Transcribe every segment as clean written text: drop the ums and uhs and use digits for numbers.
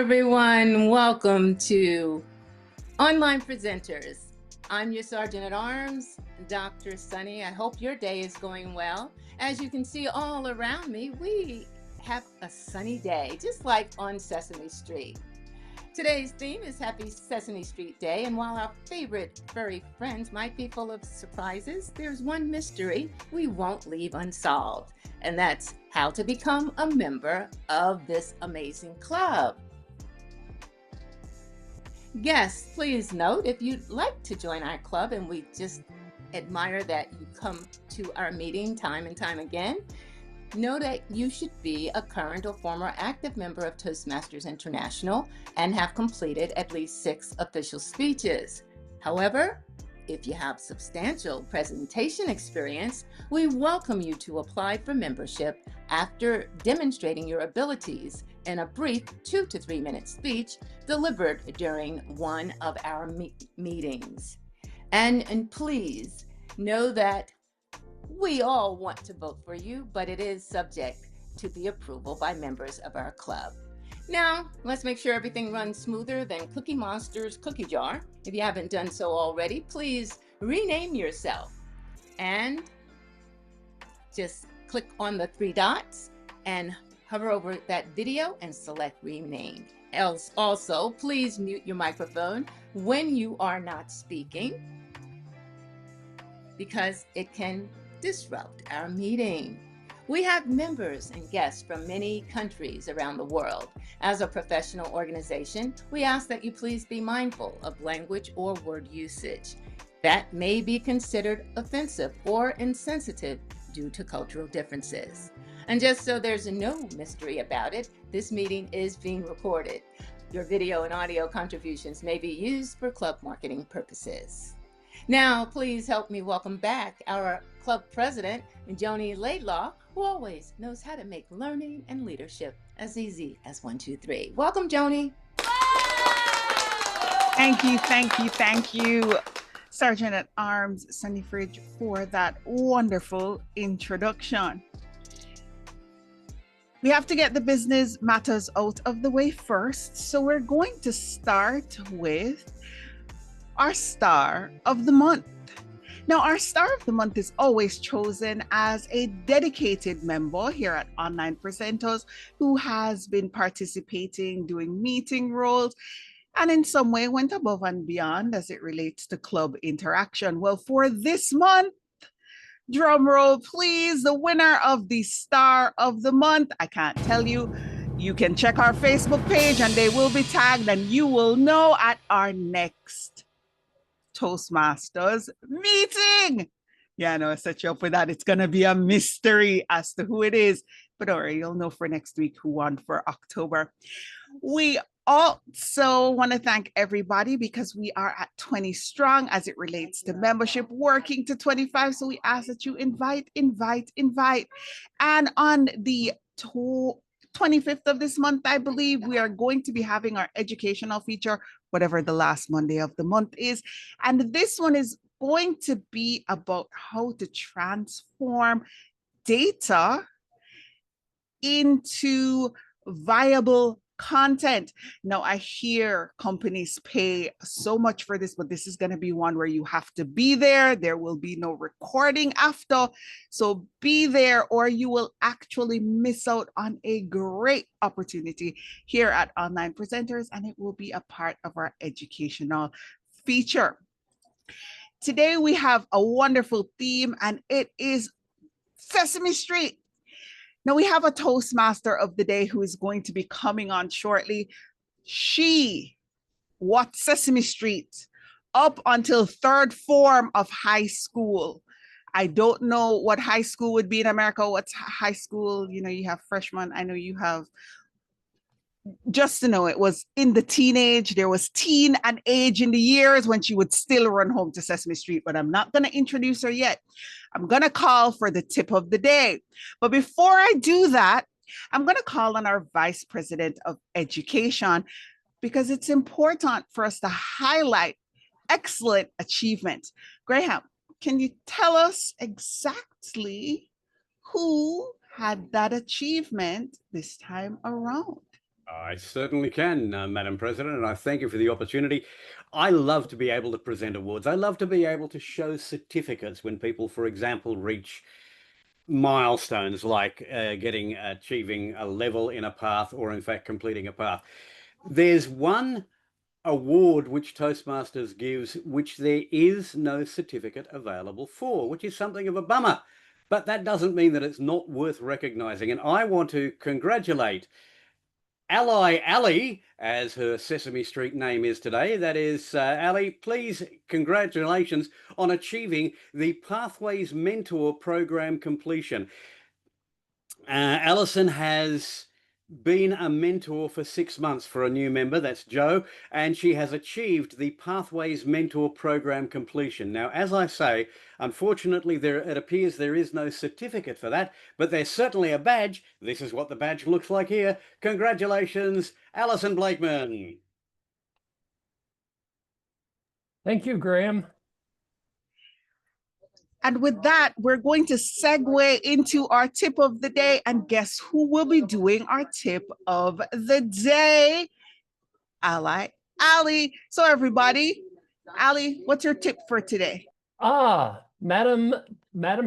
everyone. Welcome to Online Presenters. I'm your Sergeant at Arms, Dr. Sunny. I hope your day is going well. As you can see all around me, we have a sunny day, just like on Sesame Street. Today's theme is Happy Sesame Street Day, and while our favorite furry friends might be full of surprises, there's one mystery we won't leave unsolved, and that's how to become a member of this amazing club. Guests, please note if you'd like to join our club, and we just admire that you come to our meeting time and time again, know that you should be a current or former active member of Toastmasters International and have completed at least 6 official speeches. However, if you have substantial presentation experience, we welcome you to apply for membership after demonstrating your abilities in a brief 2 to 3 minute speech delivered during one of our meetings. And please know that we all want to vote for you, but it is subject to the approval by members of our club. Now, let's make sure everything runs smoother than Cookie Monster's cookie jar. If you haven't done so already, please rename yourself and just click on the 3 dots and hover over that video and select rename. Also, please mute your microphone when you are not speaking because it can disrupt our meeting. We have members and guests from many countries around the world. As a professional organization, we ask that you please be mindful of language or word usage that may be considered offensive or insensitive due to cultural differences. And just so there's no mystery about it, this meeting is being recorded. Your video and audio contributions may be used for club marketing purposes. Now, please help me welcome back our club president, Joni Laidlaw, who always knows how to make learning and leadership as easy as 1, 2, 3. Welcome, Joni. Thank you, Sergeant at Arms Sunny Fridge, for that wonderful introduction. We have to get the business matters out of the way first, so we're going to start with our star of the month. Now, our star of the month is always chosen as a dedicated member here at Online Presenters who has been participating, doing meeting roles, and in some way went above and beyond as it relates to club interaction. Well, for this month, drum roll please, the winner of the star of the month, I can't tell you. You can check our Facebook page and they will be tagged and you will know at our next Toastmasters meeting. Yeah, I know I set you up for that. It's going to be a mystery as to who it is. But don't worry, you'll know for next week who won for October. We also want to thank everybody because we are at 20 strong as it relates to membership, working to 25. So we ask that you invite. And on the 25th of this month, I believe, we are going to be having our educational feature, whatever the last Monday of the month is. And this one is going to be about how to transform data into viable content. Now, I hear companies pay so much for this, but this is going to be one where you have to be there. There will be no recording after. So be there or you will actually miss out on a great opportunity here at Online Presenters, and it will be a part of our educational feature. Today, we have a wonderful theme, and it is Sesame Street. Now, we have a Toastmaster of the day who is going to be coming on shortly. She watched Sesame Street up until 3rd form of high school. I don't know what high school would be in America. What's high school? You know, you have freshmen. I know you have, just to know, it was in the teenage. There was teen and age in the years when she would still run home to Sesame Street, but I'm not going to introduce her yet. I'm going to call for the tip of the day. But before I do that, I'm going to call on our Vice President of Education because it's important for us to highlight excellent achievement. Graham, can you tell us exactly who had that achievement this time around? I certainly can, Madam President, and I thank you for the opportunity. I love to be able to present awards. I love to be able to show certificates when people, for example, reach milestones like achieving a level in a path or, in fact, completing a path. There's one award which Toastmasters gives, which there is no certificate available for, which is something of a bummer. But that doesn't mean that it's not worth recognizing. And I want to congratulate Ally Ali, as her Sesame Street name is today. That is, Ali, please, congratulations on achieving the Pathways Mentor Program completion. Alison has been a mentor for 6 months for a new member, that's Joe, and she has achieved the Pathways Mentor Program completion. Now, as I say, unfortunately, it appears there is no certificate for that, but there's certainly a badge. This is what the badge looks like here. Congratulations, Alison Blakeman. Thank you, Graham. And with that, we're going to segue into our tip of the day. And guess who will be doing our tip of the day? Ally Ali. So everybody, Ali, what's your tip for today? Madam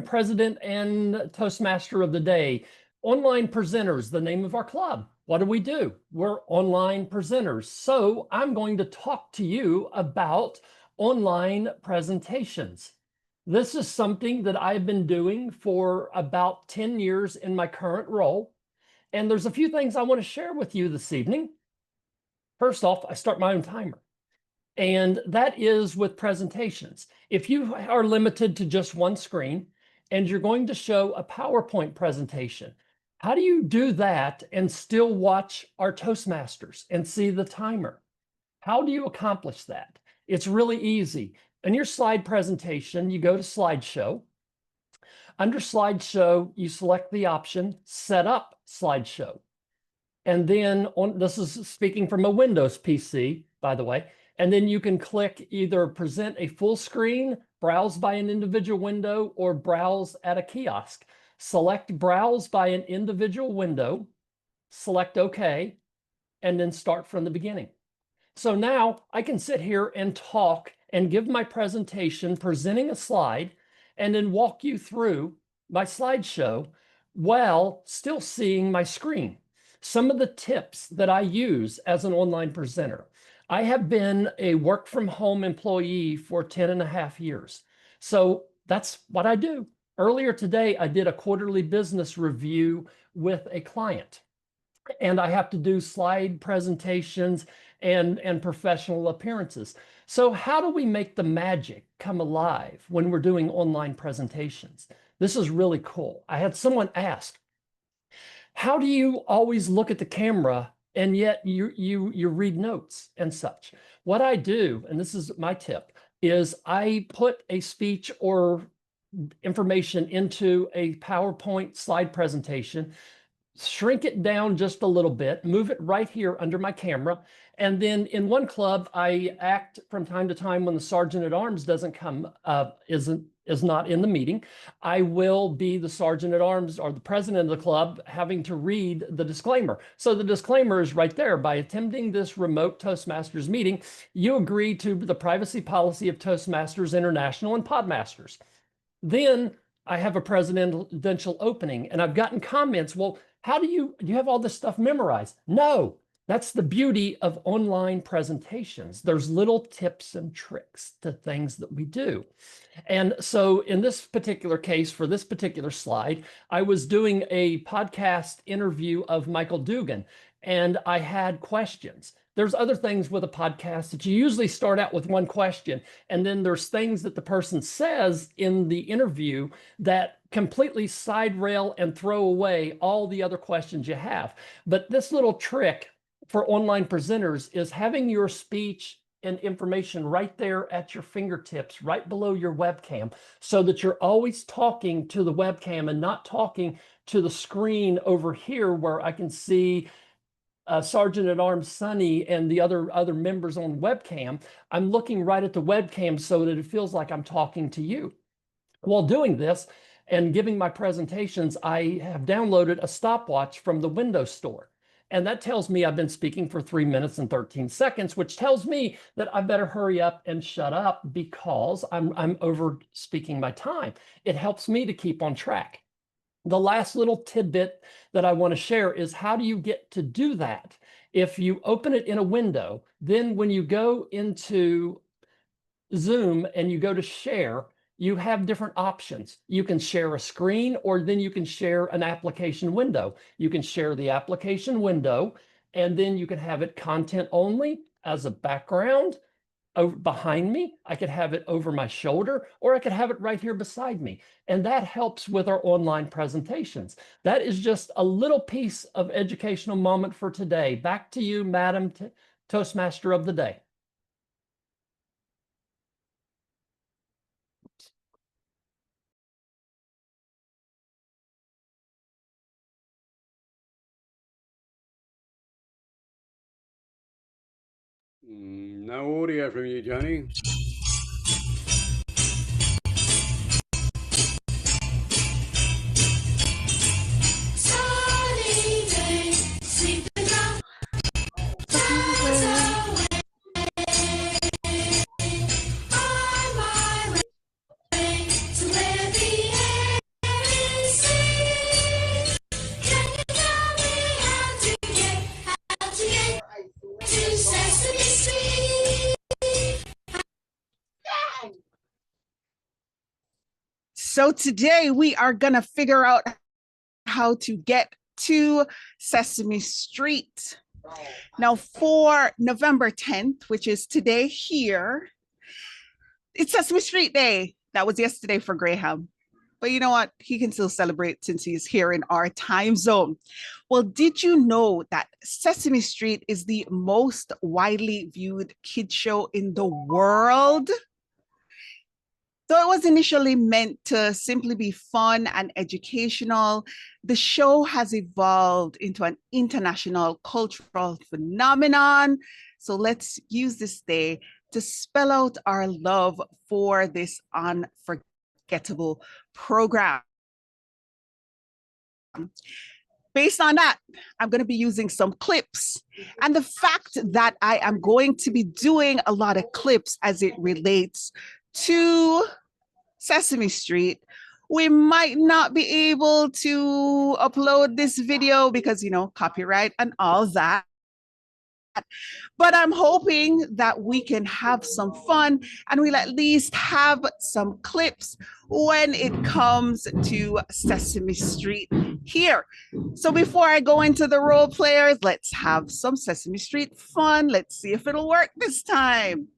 President and Toastmaster of the Day, online presenters, the name of our club. What do? We're online presenters. So I'm going to talk to you about online presentations. This is something that I've been doing for about 10 years in my current role. And there's a few things I want to share with you this evening. First off, I start my own timer. And that is with presentations. If you are limited to just one screen and you're going to show a PowerPoint presentation, how do you do that and still watch our Toastmasters and see the timer? How do you accomplish that? It's really easy. In your slide presentation, you go to slideshow. Under slideshow, you select the option set up slideshow. And then this is speaking from a Windows PC, by the way. And then you can click either present a full screen, browse by an individual window, or browse at a kiosk. Select browse by an individual window, select OK, and then start from the beginning. So now I can sit here and talk and give my presentation, presenting a slide, and then walk you through my slideshow while still seeing my screen. Some of the tips that I use as an online presenter. I have been a work from home employee for 10.5 years. So that's what I do. Earlier today, I did a quarterly business review with a client, and I have to do slide presentations and professional appearances. So how do we make the magic come alive when we're doing online presentations? This is really cool. I had someone ask, how do you always look at the camera and yet you read notes and such? What I do, and this is my tip, is I put a speech or information into a PowerPoint slide presentation, shrink it down just a little bit, move it right here under my camera. And then in one club, I act from time to time when the sergeant at arms doesn't come, is not in the meeting. I will be the sergeant at arms or the president of the club having to read the disclaimer. So the disclaimer is right there. By attending this remote Toastmasters meeting, you agree to the privacy policy of Toastmasters International and Podmasters. Then I have a presidential opening, and I've gotten comments, well, how do you have all this stuff memorized? No, that's the beauty of online presentations. There's little tips and tricks to things that we do. And so in this particular case, for this particular slide, I was doing a podcast interview of Michael Dugan, and I had questions. There's other things with a podcast that you usually start out with one question, and then there's things that the person says in the interview that completely side rail and throw away all the other questions you have. But this little trick for online presenters is having your speech and information right there at your fingertips, right below your webcam, so that you're always talking to the webcam and not talking to the screen over here where I can see Sergeant at Arms Sonny and the other members on webcam. I'm looking right at the webcam so that it feels like I'm talking to you. While doing this and giving my presentations, I have downloaded a stopwatch from the Windows Store. And that tells me I've been speaking for 3 minutes and 13 seconds, which tells me that I better hurry up and shut up because I'm over speaking my time. It helps me to keep on track. The last little tidbit that I want to share is how do you get to do that? If you open it in a window, then when you go into Zoom and you go to share, you have different options. You can share a screen, or then you can share an application window. You can share the application window, and then you can have it content only as a background over behind me. I could have it over my shoulder, or I could have it right here beside me. And that helps with our online presentations. That is just a little piece of educational moment for today. Back to you, Madam Toastmaster of the Day. No audio from you, Johnny. So today we are going to figure out how to get to Sesame Street. Now for November 10th, which is today here, it's Sesame Street Day. That was yesterday for Graham. But you know what? He can still celebrate since he's here in our time zone. Well, did you know that Sesame Street is the most widely viewed kids show in the world? Though it was initially meant to simply be fun and educational, the show has evolved into an international cultural phenomenon. So let's use this day to spell out our love for this unforgettable program. Based on that, I'm going to be using some clips. And the fact that I am going to be doing a lot of clips as it relates to Sesame Street, we might not be able to upload this video because, you know, copyright and all that. But I'm hoping that we can have some fun and we'll at least have some clips when it comes to Sesame Street here. So before I go into the role players, let's have some Sesame Street fun. Let's see if it'll work this time.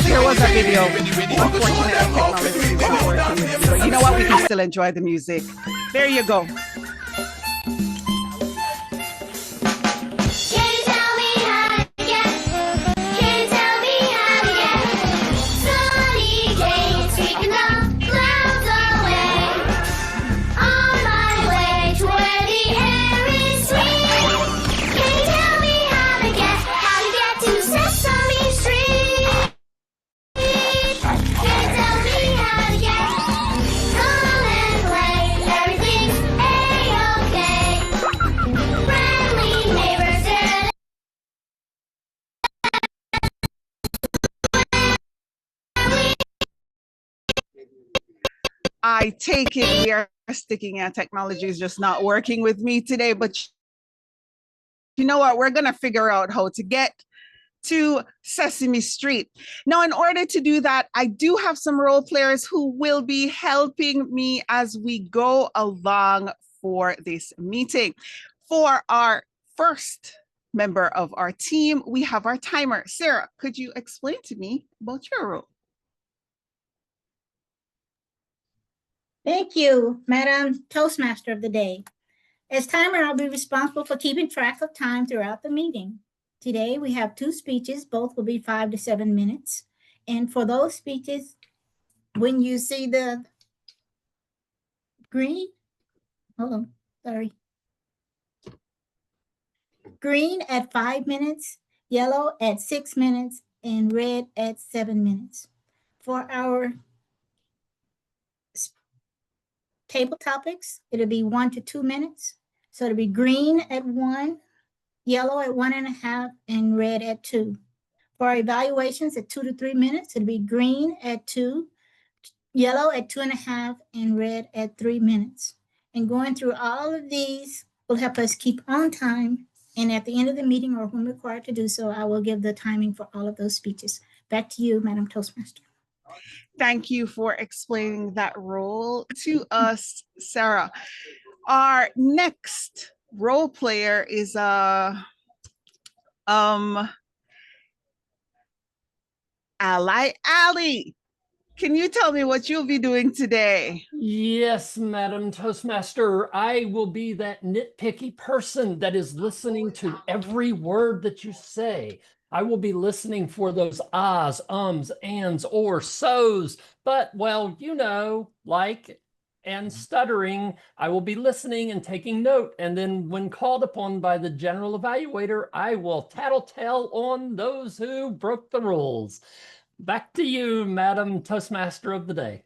There was a video. Unfortunately, but you know what? We can still enjoy the music. There you go. I take it we are sticking and technology is just not working with me today, but you know what? We're going to figure out how to get to Sesame Street. Now, in order to do that, I do have some role players who will be helping me as we go along for this meeting. For our first member of our team, we have our timer. Sarah, could you explain to me about your role? Thank you, Madam Toastmaster of the day. As timer, I'll be responsible for keeping track of time throughout the meeting. Today, we have 2 speeches. Both will be 5 to 7 minutes. And for those speeches, when you see the green, green at 5 minutes, yellow at 6 minutes, and red at 7 minutes. For our table topics, it'll be 1 to 2 minutes. So it'll be green at 1, yellow at 1.5, and red at 2. For our evaluations at 2 to 3 minutes, it'll be green at 2, yellow at 2.5, and red at 3 minutes. And going through all of these will help us keep on time. And at the end of the meeting, or when required to do so, I will give the timing for all of those speeches. Back to you, Madam Toastmaster. Thank you for explaining that role to us, Sarah. Our next role player is Ali. Can you tell me what you'll be doing today? Yes, Madam Toastmaster, I will be that nitpicky person that is listening to every word that you say. I will be listening for those ahs, ums, ands, or so's, but, well, you know, like and stuttering, I will be listening and taking note. And then when called upon by the general evaluator, I will tattletale on those who broke the rules. Back to you, Madam Toastmaster of the day.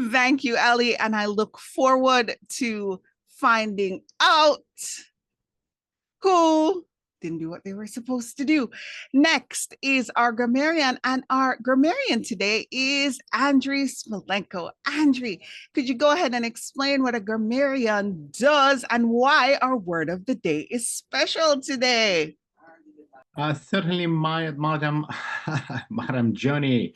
Thank you, Ali, and I look forward to finding out who didn't do what they were supposed to do. Next is our grammarian, and our grammarian today is Andriy Smolenko. Andriy, could you go ahead and explain what a grammarian does and why our word of the day is special today? Certainly, Madam Johnny,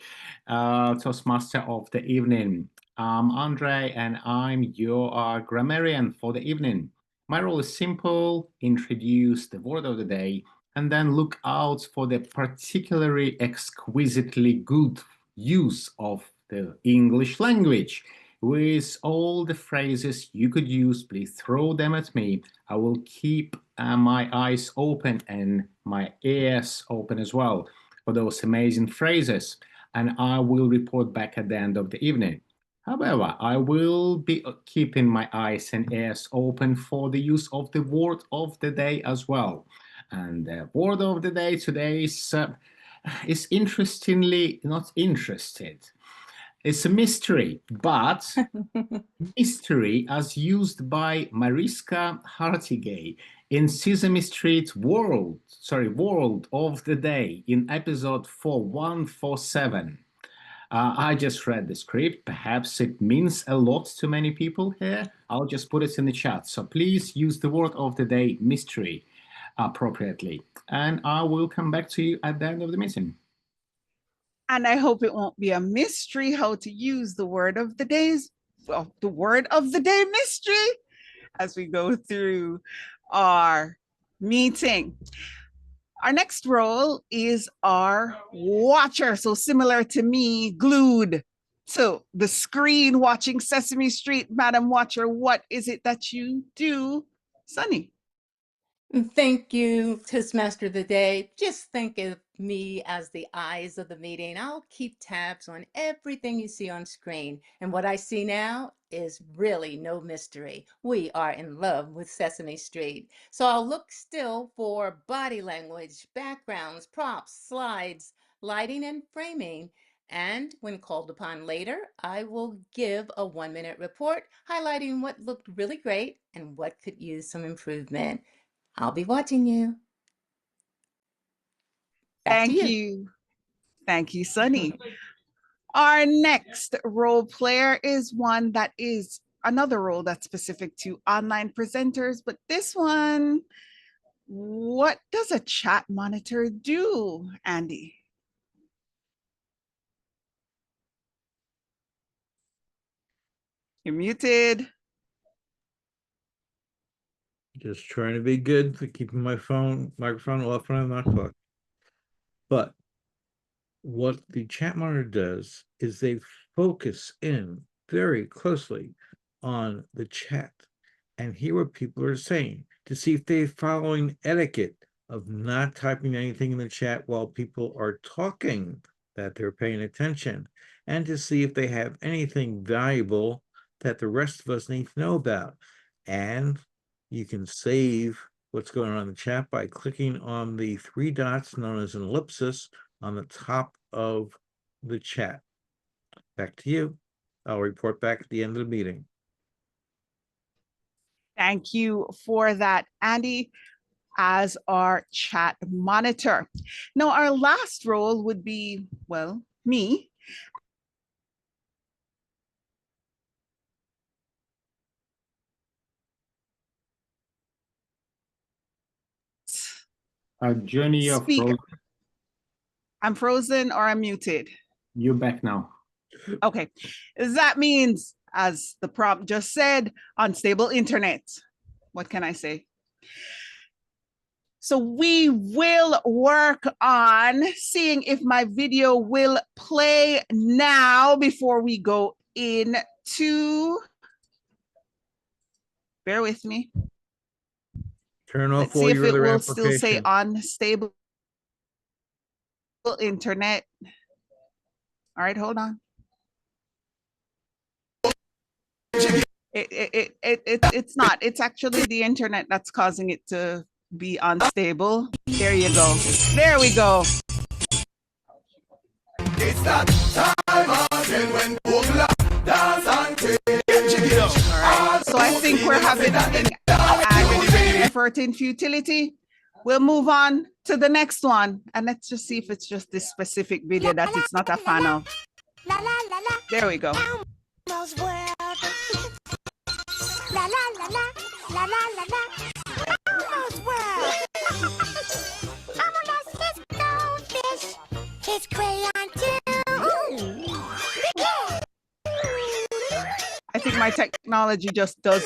Toastmaster of the evening. I'm Andre, and I'm your grammarian for the evening. My role is simple: introduce the word of the day, and then look out for the particularly exquisitely good use of the English language. With all the phrases you could use, please throw them at me. I will keep my eyes open and my ears open as well for those amazing phrases, and I will report back at the end of the evening. However, I will be keeping my eyes and ears open for the use of the word of the day as well. And the word of the day today is interestingly not interested. It's a mystery, but mystery as used by Mariska Hargitay in Sesame Street World of the Day in episode 4147. I just read the script. Perhaps it means a lot to many people here. I'll just put it in the chat. So please use the word of the day, mystery, appropriately. And I will come back to you at the end of the meeting. And I hope it won't be a mystery how to use the word of the day's, well, the word of the day mystery as we go through our meeting. Our next role is our watcher. So similar to me, glued to the screen watching Sesame Street. Madam Watcher, what is it that you do? Sunny. Thank you, Toastmaster of the Day. Just think of me as the eyes of the meeting. I'll keep tabs on everything you see on screen. And what I see now is really no mystery. We are in love with Sesame Street. So I'll look still for body language, backgrounds, props, slides, lighting, and framing. And when called upon later, I will give a 1-minute report highlighting what looked really great and what could use some improvement. I'll be watching you. Back to Thank you. Thank you, Sunny. Our next role player is one that is another role that's specific to online presenters, but this one, what does a chat monitor do, Andy? You're muted. Just trying to be good for keeping my microphone off when I'm not talking. But what the chat monitor does is they focus in very closely on the chat and hear what people are saying to see if they're following etiquette of not typing anything in the chat while people are talking, that they're paying attention, and to see if they have anything valuable that the rest of us need to know about. And you can save what's going on in the chat by clicking on the three dots known as an ellipsis on the top of the chat. Back to you. I'll report back at the end of the meeting. Thank you for that, Andy, as our chat monitor. Now, our last role would be, well, me. Johnny, you're Speaker. frozen. I'm frozen or I'm muted. You're back now. Okay, that means, as the prompt just said, unstable internet. What can I say? So we will work on seeing if my video will play now before we go into, bear with me. Turn off Let's all see if your it other will still say applications. unstable internet. All right, hold on. It's not. It's actually the internet that's causing it to be unstable. There you go. There we go. It's that time again when dance and All right. So I think we're having an effort in futility. We'll move on to the next one. And let's just see if it's just this specific video that it's not a fan of. There we go. La la la la, la la la la, Elmo's world. Elmo lost his goldfish, his crayon too. I think my technology just does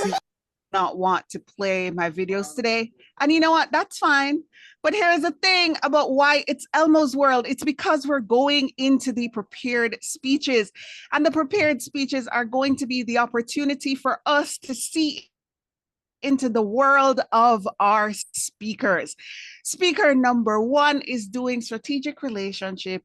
not want to play my videos today. And you know what? That's fine. But here's the thing about why it's Elmo's world. It's because we're going into the prepared speeches. And the prepared speeches are going to be the opportunity for us to see into the world of our speakers. Speaker number 1 is doing strategic relationship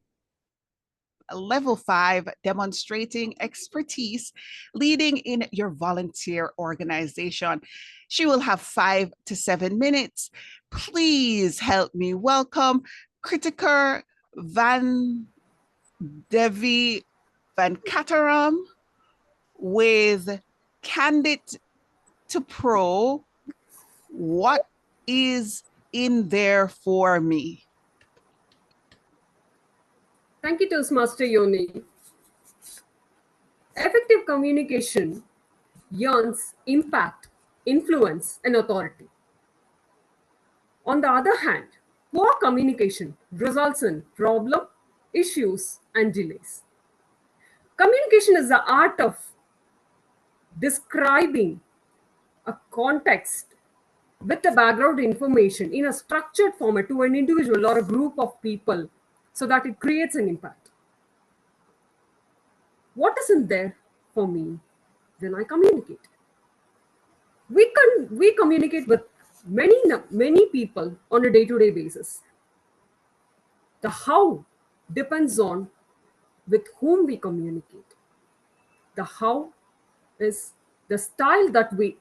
level 5, demonstrating expertise leading in your volunteer organization. She will have 5 to 7 minutes. Please help me welcome Kirthikka Devi Venkataram with Candit to Pro. What is in there for me? Thank you, Toastmaster Yoni. Effective communication yearns impact, influence, and authority. On the other hand, poor communication results in problem, issues, and delays. Communication is the art of describing a context with the background information in a structured format to an individual or a group of people so that it creates an impact. What isn't there for me when I communicate? We communicate with many people on a day-to-day basis. The how depends on with whom we communicate. The how is the style that we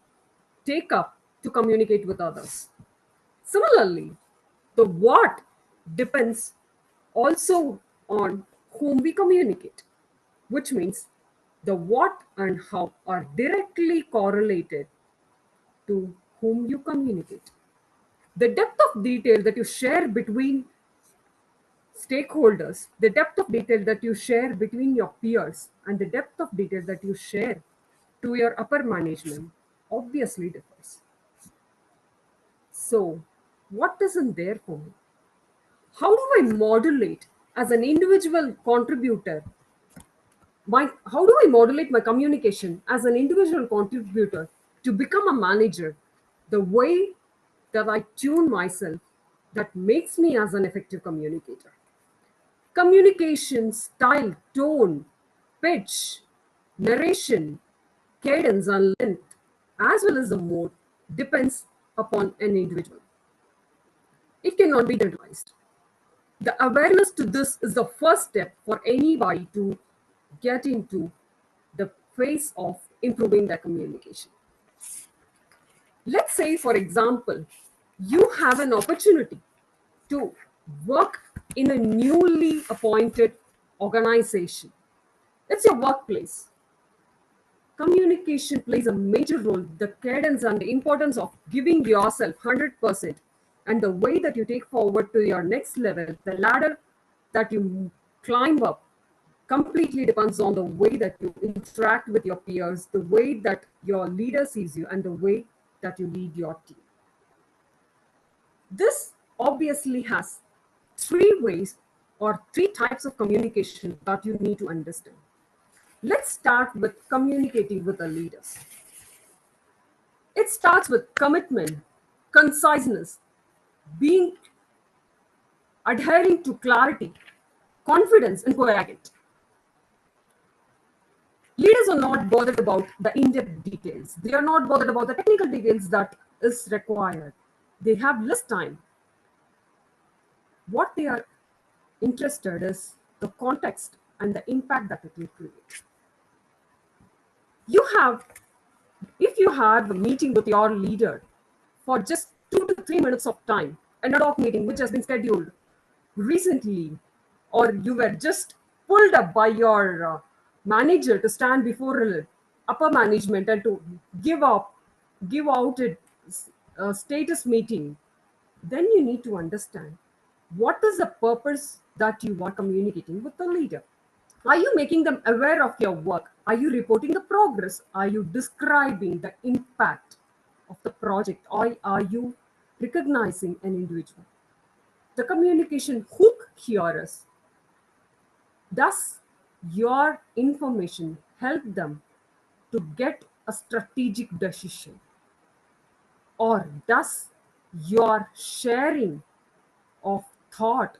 take up to communicate with others. Similarly, the what depends also on whom we communicate, which means the what and how are directly correlated to whom you communicate. The depth of detail that you share between stakeholders, the depth of detail that you share between your peers, and the depth of detail that you share to your upper management obviously differs. So, what isn't there for me? How do I modulate as an individual contributor? How do I modulate my communication as an individual contributor to become a manager the way that I tune myself that makes me as an effective communicator. Communication style, tone, pitch, narration, cadence, and length, as well as the mode, depends upon an individual. It cannot be generalized. The awareness to this is the first step for anybody to get into the phase of improving their communication. Let's say, for example, you have an opportunity to work in a newly appointed organization. It's your workplace. Communication plays a major role. The cadence and the importance of giving yourself 100% and the way that you take forward to your next level, the ladder that you climb up, completely depends on the way that you interact with your peers, the way that your leader sees you, and the way that you lead your team. This obviously has three ways or three types of communication that you need to understand. Let's start with communicating with the leaders. It starts with commitment, conciseness, adhering to clarity, confidence, and coherent. Leaders are not bothered about the in-depth details. They are not bothered about the technical details that is required. They have less time. What they are interested is the context and the impact that it will create. If you have a meeting with your leader for just 2 to 3 minutes of time, an ad hoc meeting which has been scheduled recently, or you were just pulled up by your manager to stand before upper management and to give out a status meeting, then you need to understand what is the purpose that you are communicating with the leader. Are you making them aware of your work? Are you reporting the progress? Are you describing the impact of the project? Or are you recognizing an individual? The communication hook here is, does your information help them to get a strategic decision? Or does your sharing of thought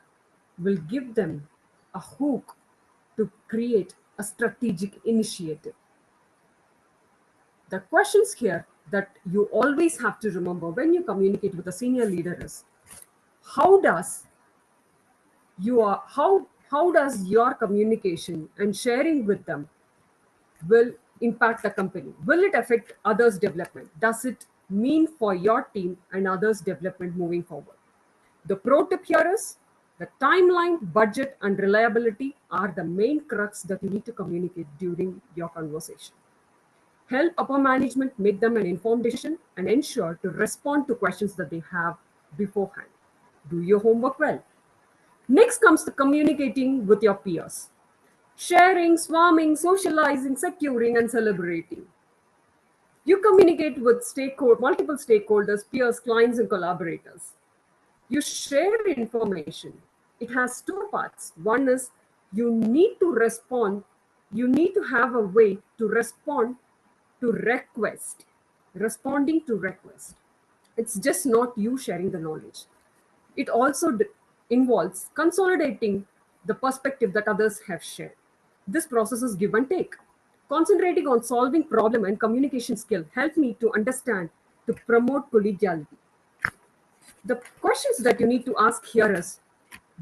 will give them a hook to create a strategic initiative? The questions here that you always have to remember when you communicate with a senior leader is, how does your communication and sharing with them will impact the company? Will it affect others' development? Does it mean for your team and others' development moving forward? The pro tip here is, the timeline, budget, and reliability are the main crux that you need to communicate during your conversation. Help upper management make them an informed decision and ensure to respond to questions that they have beforehand. Do your homework well. Next comes the communicating with your peers. Sharing, swarming, socializing, securing, and celebrating. You communicate with multiple stakeholders, peers, clients, and collaborators. You share information. It has two parts. One is you need to respond. You need to have a way to respond to request. Responding to request. It's just not you sharing the knowledge. It also involves consolidating the perspective that others have shared. This process is give and take. Concentrating on solving problem and communication skill help me to understand, to promote collegiality. The questions that you need to ask here is,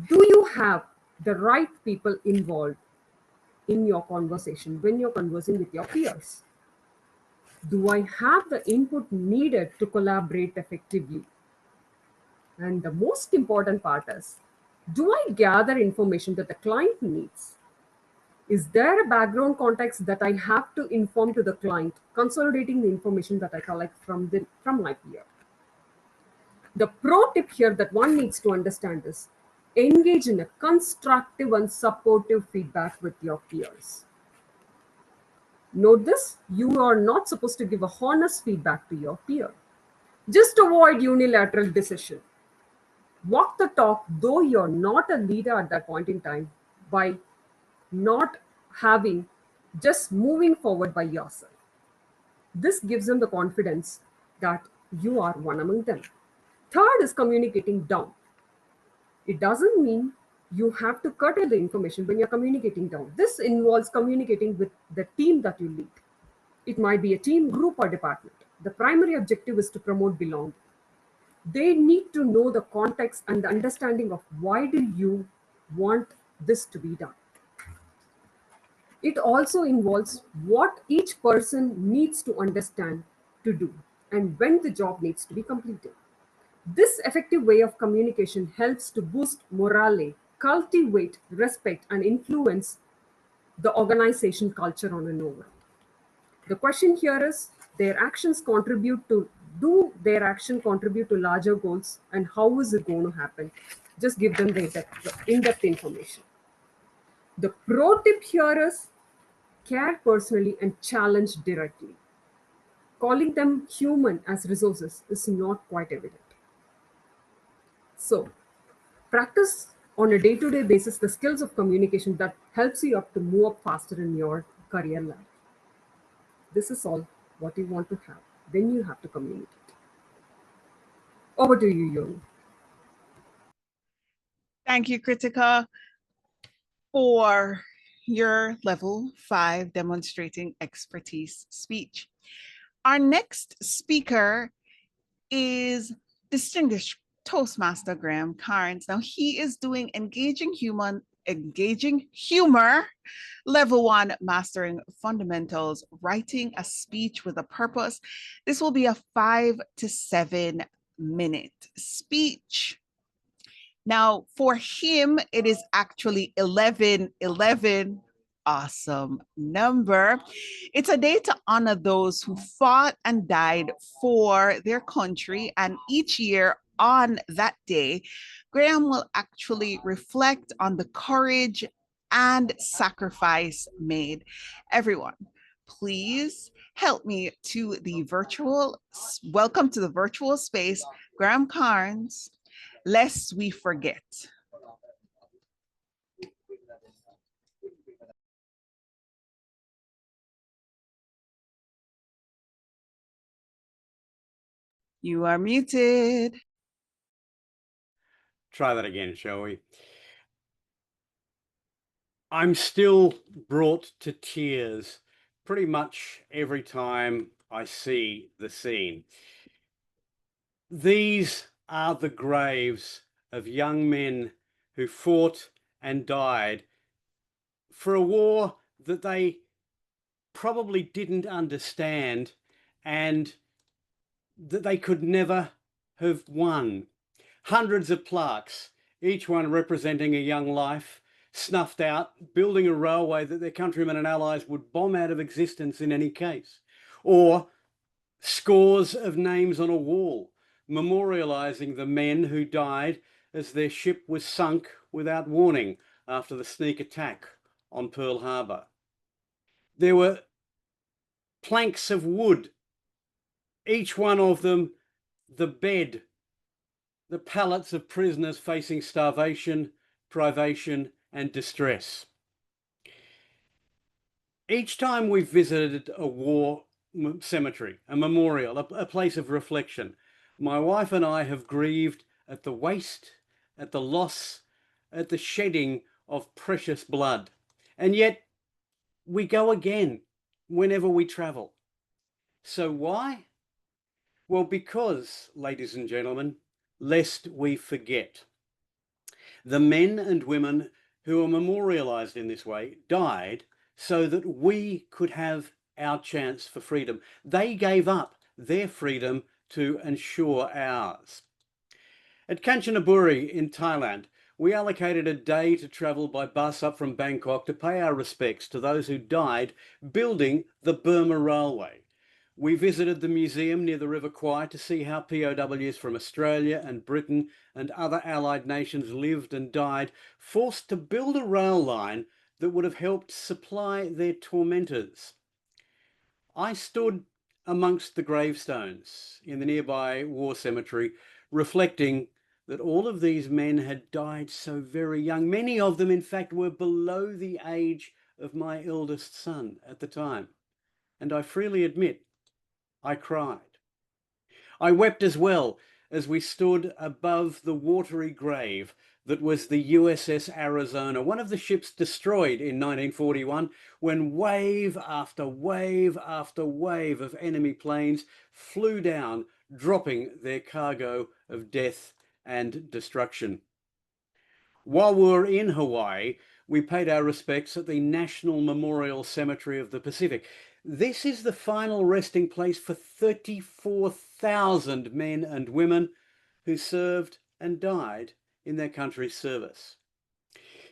do you have the right people involved in your conversation when you're conversing with your peers? Do I have the input needed to collaborate effectively? And the most important part is, do I gather information that the client needs? Is there a background context that I have to inform to the client, consolidating the information that I collect from my peer? The pro tip here that one needs to understand is, engage in a constructive and supportive feedback with your peers. Note this, you are not supposed to give a honest feedback to your peer. Just avoid unilateral decision. Walk the talk, though you're not a leader at that point in time, by not just moving forward by yourself. This gives them the confidence that You are one among them. Third is communicating down. It doesn't mean you have to curtail the information when you're communicating down. This involves communicating with the team that you lead. It might be a team, group, or department. The primary objective is to promote belonging. They need to know the context and the understanding of why do you want this to be done. It also involves what each person needs to understand to do and when the job needs to be completed. This effective way of communication helps to boost morale, cultivate respect, and influence the organization culture on an overall. The question here is, do their action contribute to larger goals, and how is it going to happen? Just give them the in-depth information. The pro tip here is, care personally and challenge directly. Calling them human as resources is not quite evident. So, practice on a day-to-day basis the skills of communication that helps you up to move up faster in your career life. This is all what you want to have. Then you have to communicate. Over to you, Yoni. Thank you, Kirthikka, for your level 5 demonstrating expertise speech. Our next speaker is distinguished Toastmaster Graham Cairns. Now he is doing engaging humor, level 1, mastering fundamentals, writing a speech with a purpose. This will be a 5 to 7 minute speech. Now for him, it is actually 1111. Awesome number. It's a day to honor those who fought and died for their country. And each year on that day, Graham will actually reflect on the courage and sacrifice made. Everyone, please help me to the welcome to the virtual space, Graham Cairns, lest we forget. You are muted. Try that again, shall we? I'm still brought to tears pretty much every time I see the scene. These are the graves of young men who fought and died for a war that they probably didn't understand and that they could never have won. Hundreds of plaques, each one representing a young life, snuffed out, building a railway that their countrymen and allies would bomb out of existence in any case. Or scores of names on a wall, memorializing the men who died as their ship was sunk without warning after the sneak attack on Pearl Harbor. There were planks of wood, each one of them the bed, the pallets of prisoners facing starvation, privation, and distress. Each time we've visited a war cemetery, a memorial, a place of reflection, my wife and I have grieved at the waste, at the loss, at the shedding of precious blood. And yet we go again whenever we travel. So why? Well, because, ladies and gentlemen, lest we forget, the men and women who are memorialized in this way died so that we could have our chance for freedom. They gave up their freedom to ensure ours. At Kanchanaburi in Thailand, we allocated a day to travel by bus up from Bangkok to pay our respects to those who died building the Burma Railway. We visited the museum near the River Kwai to see how POWs from Australia and Britain and other allied nations lived and died, forced to build a rail line that would have helped supply their tormentors. I stood amongst the gravestones in the nearby war cemetery, reflecting that all of these men had died so very young. Many of them, in fact, were below the age of my eldest son at the time. And I freely admit, I cried. I wept as well as we stood above the watery grave that was the USS Arizona, one of the ships destroyed in 1941 when wave after wave after wave of enemy planes flew down, dropping their cargo of death and destruction. While we were in Hawaii, we paid our respects at the National Memorial Cemetery of the Pacific. This is the final resting place for 34,000 men and women who served and died in their country's service.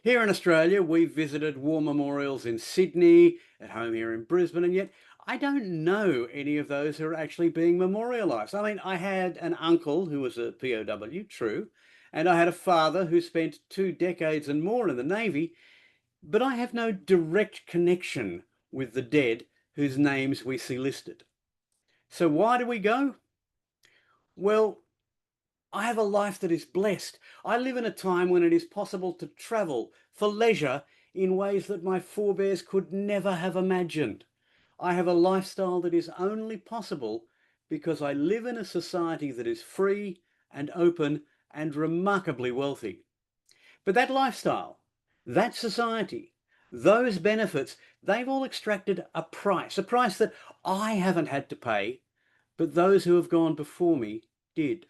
Here in Australia, we visited war memorials in Sydney, at home here in Brisbane, and yet I don't know any of those who are actually being memorialised. I mean, I had an uncle who was a POW, true, and I had a father who spent 2 decades and more in the Navy, but I have no direct connection with the dead whose names we see listed. So why do we go? Well, I have a life that is blessed. I live in a time when it is possible to travel for leisure in ways that my forebears could never have imagined. I have a lifestyle that is only possible because I live in a society that is free and open and remarkably wealthy. But that lifestyle, that society, those benefits, they've all extracted a price that I haven't had to pay, but those who have gone before me did.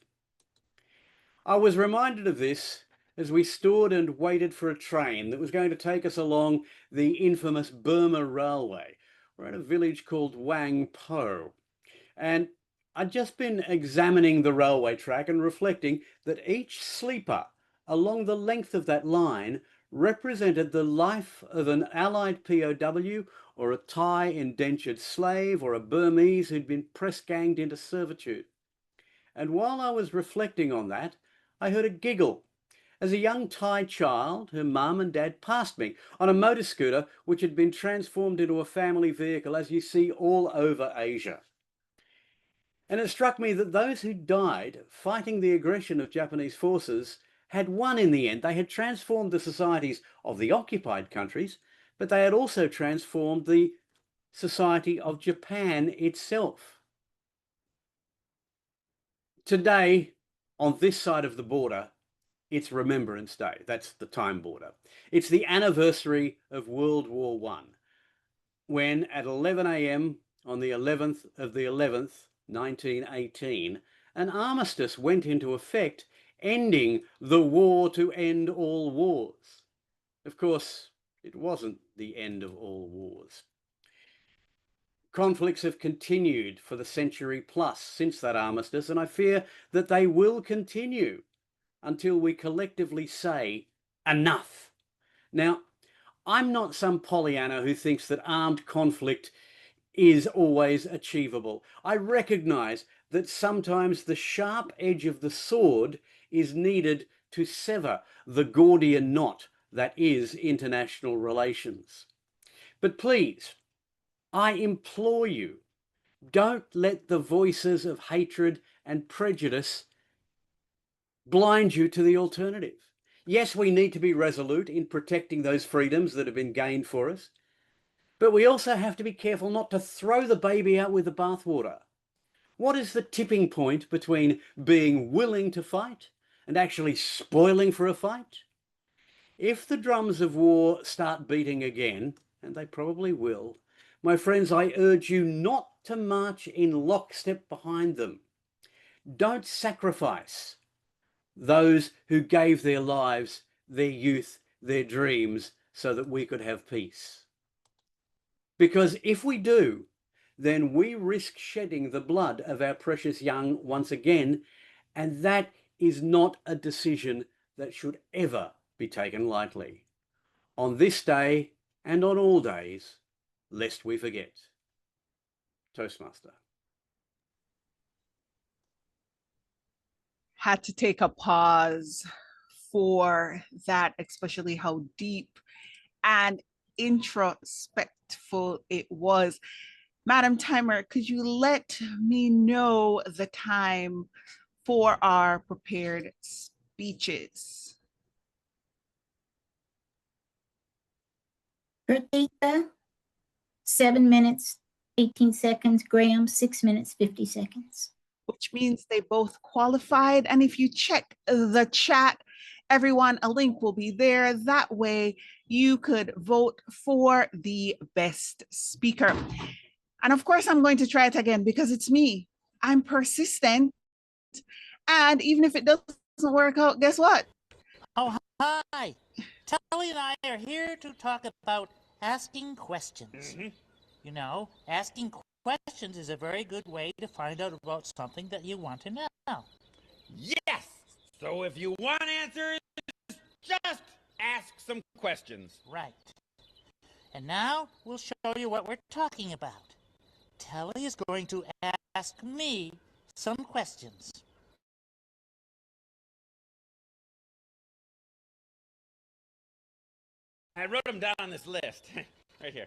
I was reminded of this as we stood and waited for a train that was going to take us along the infamous Burma Railway. We're at a village called Wang Po, and I'd just been examining the railway track and reflecting that each sleeper along the length of that line represented the life of an Allied POW or a Thai indentured slave or a Burmese who'd been press-ganged into servitude. And while I was reflecting on that, I heard a giggle as a young Thai child, her mum and dad, passed me on a motor scooter which had been transformed into a family vehicle, as you see all over Asia. And it struck me that those who died fighting the aggression of Japanese forces had won in the end. They had transformed the societies of the occupied countries, but they had also transformed the society of Japan itself. Today, on this side of the border, it's Remembrance Day. That's the time border. It's the anniversary of World War I, when at 11 a.m. on the 11th of the 11th, 1918, an armistice went into effect, ending the war to end all wars. Of course, it wasn't the end of all wars. Conflicts have continued for the century plus since that armistice, and I fear that they will continue until we collectively say enough. Now, I'm not some Pollyanna who thinks that armed conflict is always achievable. I recognize that sometimes the sharp edge of the sword is needed to sever the Gordian knot that is international relations. But please, I implore you, don't let the voices of hatred and prejudice blind you to the alternative. Yes, we need to be resolute in protecting those freedoms that have been gained for us, but we also have to be careful not to throw the baby out with the bathwater. What is the tipping point between being willing to fight and actually spoiling for a fight? If the drums of war start beating again, and they probably will, my friends, I urge you not to march in lockstep behind them. Don't sacrifice those who gave their lives, their youth, their dreams, so that we could have peace. Because if we do, then we risk shedding the blood of our precious young once again, and that is not a decision that should ever be taken lightly. On this day and on all days, lest we forget. Toastmaster. Had to take a pause for that, especially how deep and introspectful it was. Madam Timer, could you let me know the time for our prepared speeches? Kirthikka, 7 minutes, 18 seconds. Graham, 6 minutes, 50 seconds. which means they both qualified. And if you check the chat, everyone, a link will be there. That way you could vote for the best speaker. And of course, I'm going to try it again because it's me. I'm persistent. And even if it doesn't work out, guess what? Oh, hi. Tully and I are here to talk about asking questions. You know, asking questions is a very good way to find out about something that you want to know. Yes! So if you want answers, just ask some questions. Right. And now we'll show you what we're talking about. Tully is going to ask me some questions. I wrote them down on this list. Right here.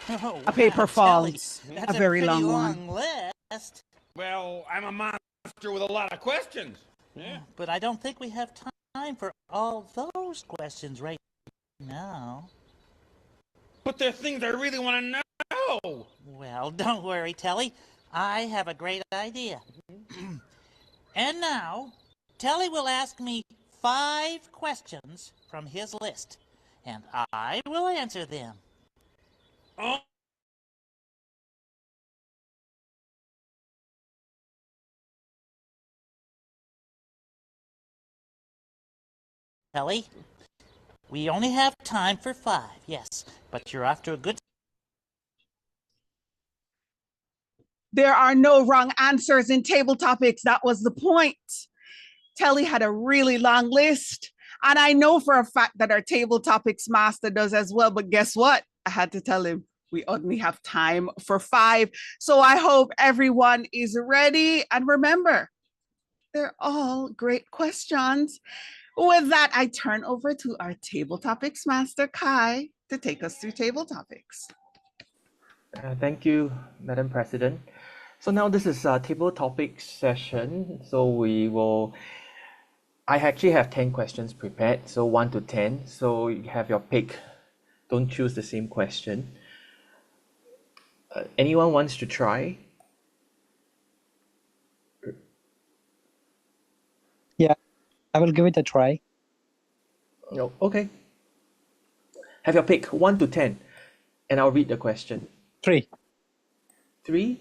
Oh, A paper wow, Tully, falls. that's A very pretty long one. list. Well, I'm a monster with a lot of questions. Yeah. But I don't think we have time for all those questions right now. But there are things I really want to know. Well, don't worry, Telly. I have a great idea. And now, Telly will ask me 5 questions from his list, and I will answer them. Oh. Telly, we only have time for 5, yes, but you're off to a good. There are no wrong answers in table topics. That was the point. Telly had a really long list. And I know for a fact that our table topics master does as well. But guess what? I had to tell him we only have time for 5. So I hope everyone is ready. And remember, they're all great questions. With that, I turn over to our table topics master, Kai, to take us through table topics. Thank you, Madam President. So now this is a table topics session. So I actually have 10 questions prepared, so 1 to 10. So you have your pick. Don't choose the same question. Anyone wants to try? Yeah, I will give it a try. No, okay. Have your pick, 1 to 10, and I'll read the question. 3. 3?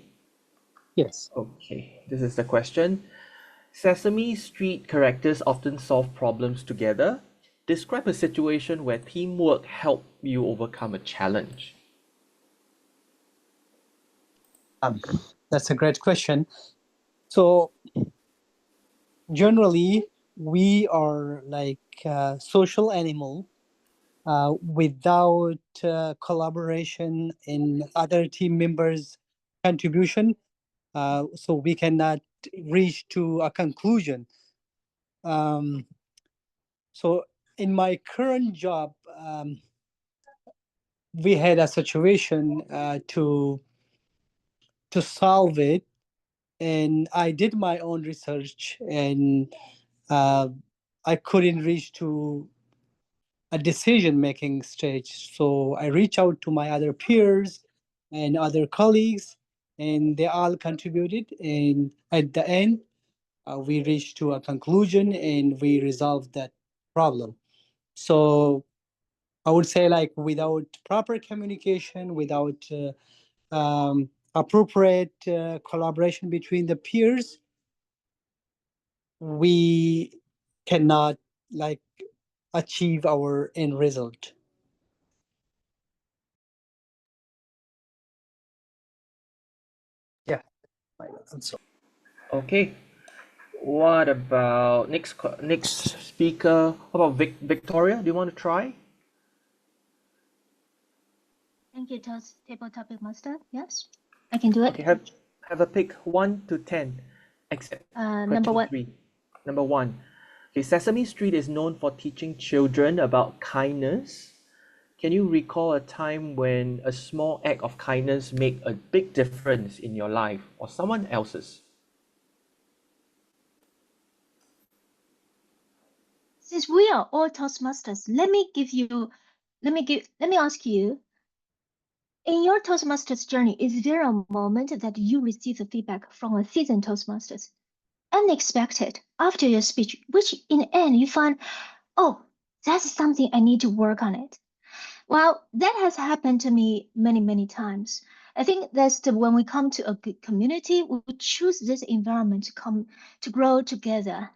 Yes. Okay, this is the question. Sesame Street characters often solve problems together. Describe a situation where teamwork helped you overcome a challenge. That's a great question. So generally, we are like a social animal. Without collaboration in other team members' contribution, so we cannot reach to a conclusion. So in my current job, we had a situation to solve it, and I did my own research, and I couldn't reach to a decision-making stage. So I reached out to my other peers and other colleagues, and they all contributed. And at the end, we reached to a conclusion and we resolved that problem. So I would say, like, without proper communication, without appropriate collaboration between the peers, we cannot like achieve our end result. Yeah, so. Okay. What about next speaker? How about Victoria? Do you want to try? Thank you, table topic master. Yes, I can do it. Okay, have a pick 1 to 10, except number 1. 3. Number 1. Okay, Sesame Street is known for teaching children about kindness. Can you recall a time when a small act of kindness made a big difference in your life or someone else's? Since we are all Toastmasters, let me ask you, In your Toastmasters journey, is there a moment that you receive the feedback from a seasoned Toastmasters, unexpected, after your speech, which in the end you find, oh, that's something I need to work on it? Well, that has happened to me many, many times. I think that's when we come to a good community, we choose this environment to grow together.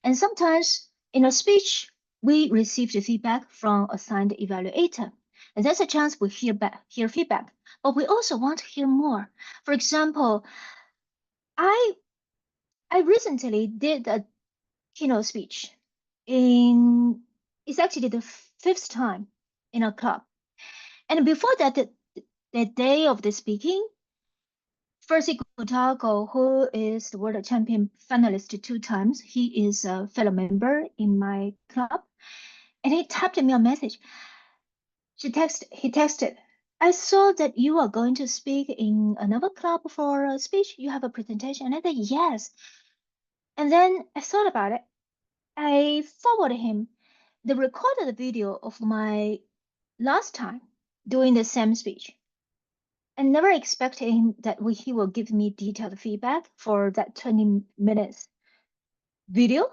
And sometimes in a speech, we receive the feedback from assigned evaluator. And that's a chance we hear feedback, but we also want to hear more. For example, I recently did a keynote speech it's actually the fifth time in a club. And before that, the day of the speaking, First Kutago, who is the world champion finalist 2 times, he is a fellow member in my club, and he typed me a message. He texted, I saw that you are going to speak in another club for a speech. You have a presentation. And I said, yes. And then I thought about it. I forwarded him the recorded video of my last time doing the same speech. I never expected that he will give me detailed feedback for that 20 minutes video,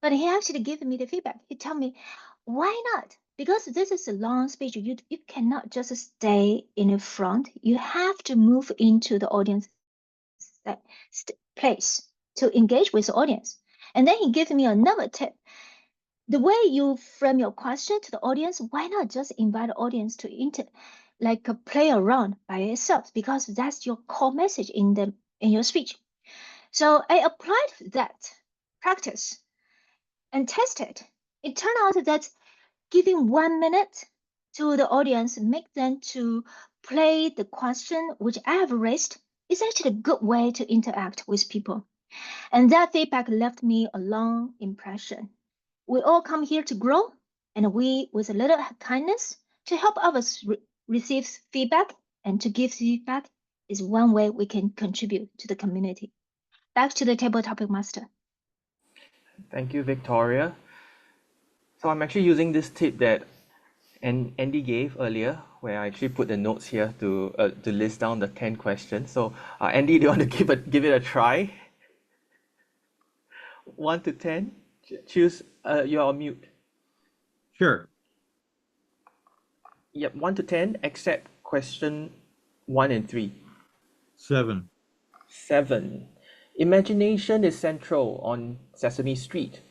but he actually gave me the feedback. He told me, why not? Because this is a long speech. You cannot just stay in the front. You have to move into the audience place to engage with the audience. And then he gave me another tip. The way you frame your question to the audience, why not just invite the audience to play around by itself, because that's your core message in your speech. So I applied that practice and tested. It turned out that giving 1 minute to the audience, make them to play the question which I have raised, is actually a good way to interact with people. And that feedback left me a long impression. We all come here to grow, and we, with a little kindness, to help others receive feedback and to give feedback is one way we can contribute to the community. Back to the table topic master. Thank you, Victoria. So I'm actually using this tip that Andy gave earlier, where I actually put the notes here to list down the 10 questions. So Andy, do you want to give it a try? 1 to 10. Choose. You're on mute. Sure. Yep, 1 to 10, except question 1 and 3. 7. 7. Imagination is central on Sesame Street.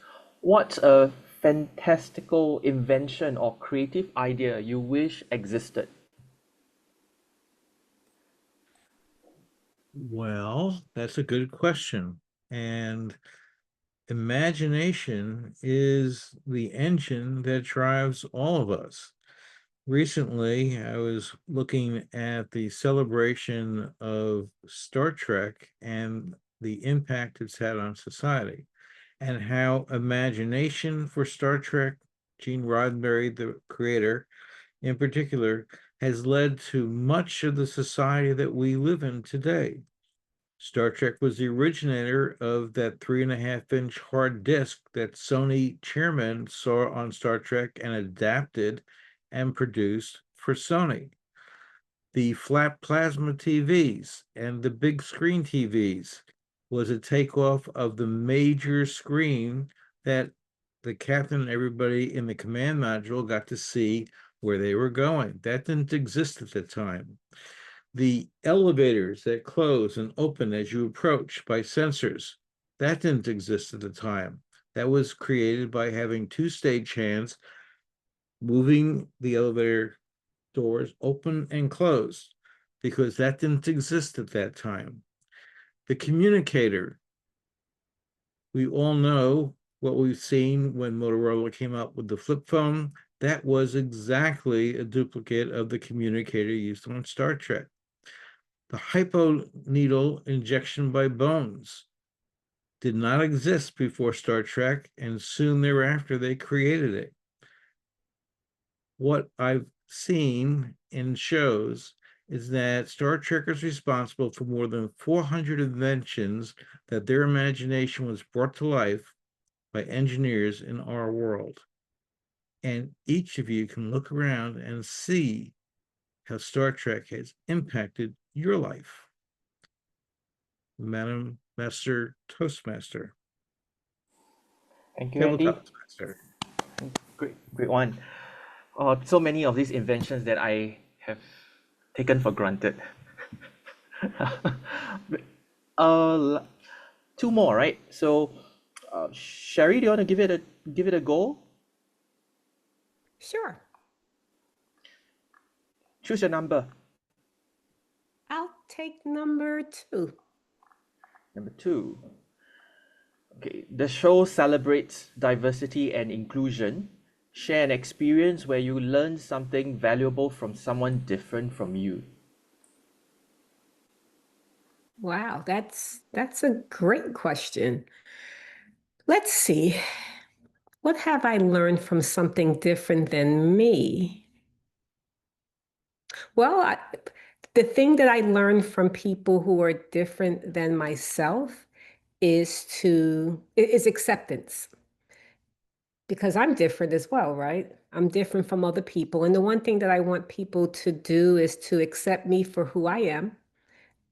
What's a fantastical invention or creative idea you wish existed? Well, that's a good question. And imagination is the engine that drives all of us. Recently, I was looking at the celebration of Star Trek and the impact it's had on society, and how imagination for Star Trek, Gene Roddenberry, the creator in particular, has led to much of the society that we live in today. Star Trek was the originator of that 3.5-inch hard disk that Sony chairman saw on Star Trek and adapted and produced for Sony. The flat plasma TVs and the big screen TVs was a takeoff of the major screen that the captain and everybody in the command module got to see where they were going. That didn't exist at the time. The elevators that close and open as you approach by sensors, that didn't exist at the time. That was created by having 2 stagehands moving the elevator doors open and closed, because that didn't exist at that time. The communicator, we all know what we've seen when Motorola came out with the flip phone. That was exactly a duplicate of the communicator used on Star Trek. The hypo needle injection by Bones did not exist before Star Trek, and soon thereafter they created it. What I've seen in shows is that Star Trek is responsible for more than 400 inventions that their imagination was brought to life by engineers in our world. And each of you can look around and see how Star Trek has impacted your life. Madam Master Toastmaster. Thank you, Andy. Toastmaster. Great one. So many of these inventions that I have taken for granted. Two more, right? So, Sherry, do you want to give it a go? Sure. Choose your number. I'll take number 2. Number 2. Okay, the show celebrates diversity and inclusion. Share an experience where you learn something valuable from someone different from you. Wow, that's a great question. Let's see. What have I learned from something different than me? Well, the thing that I learned from people who are different than myself is acceptance. Because I'm different as well, right? I'm different from other people. And the one thing that I want people to do is to accept me for who I am,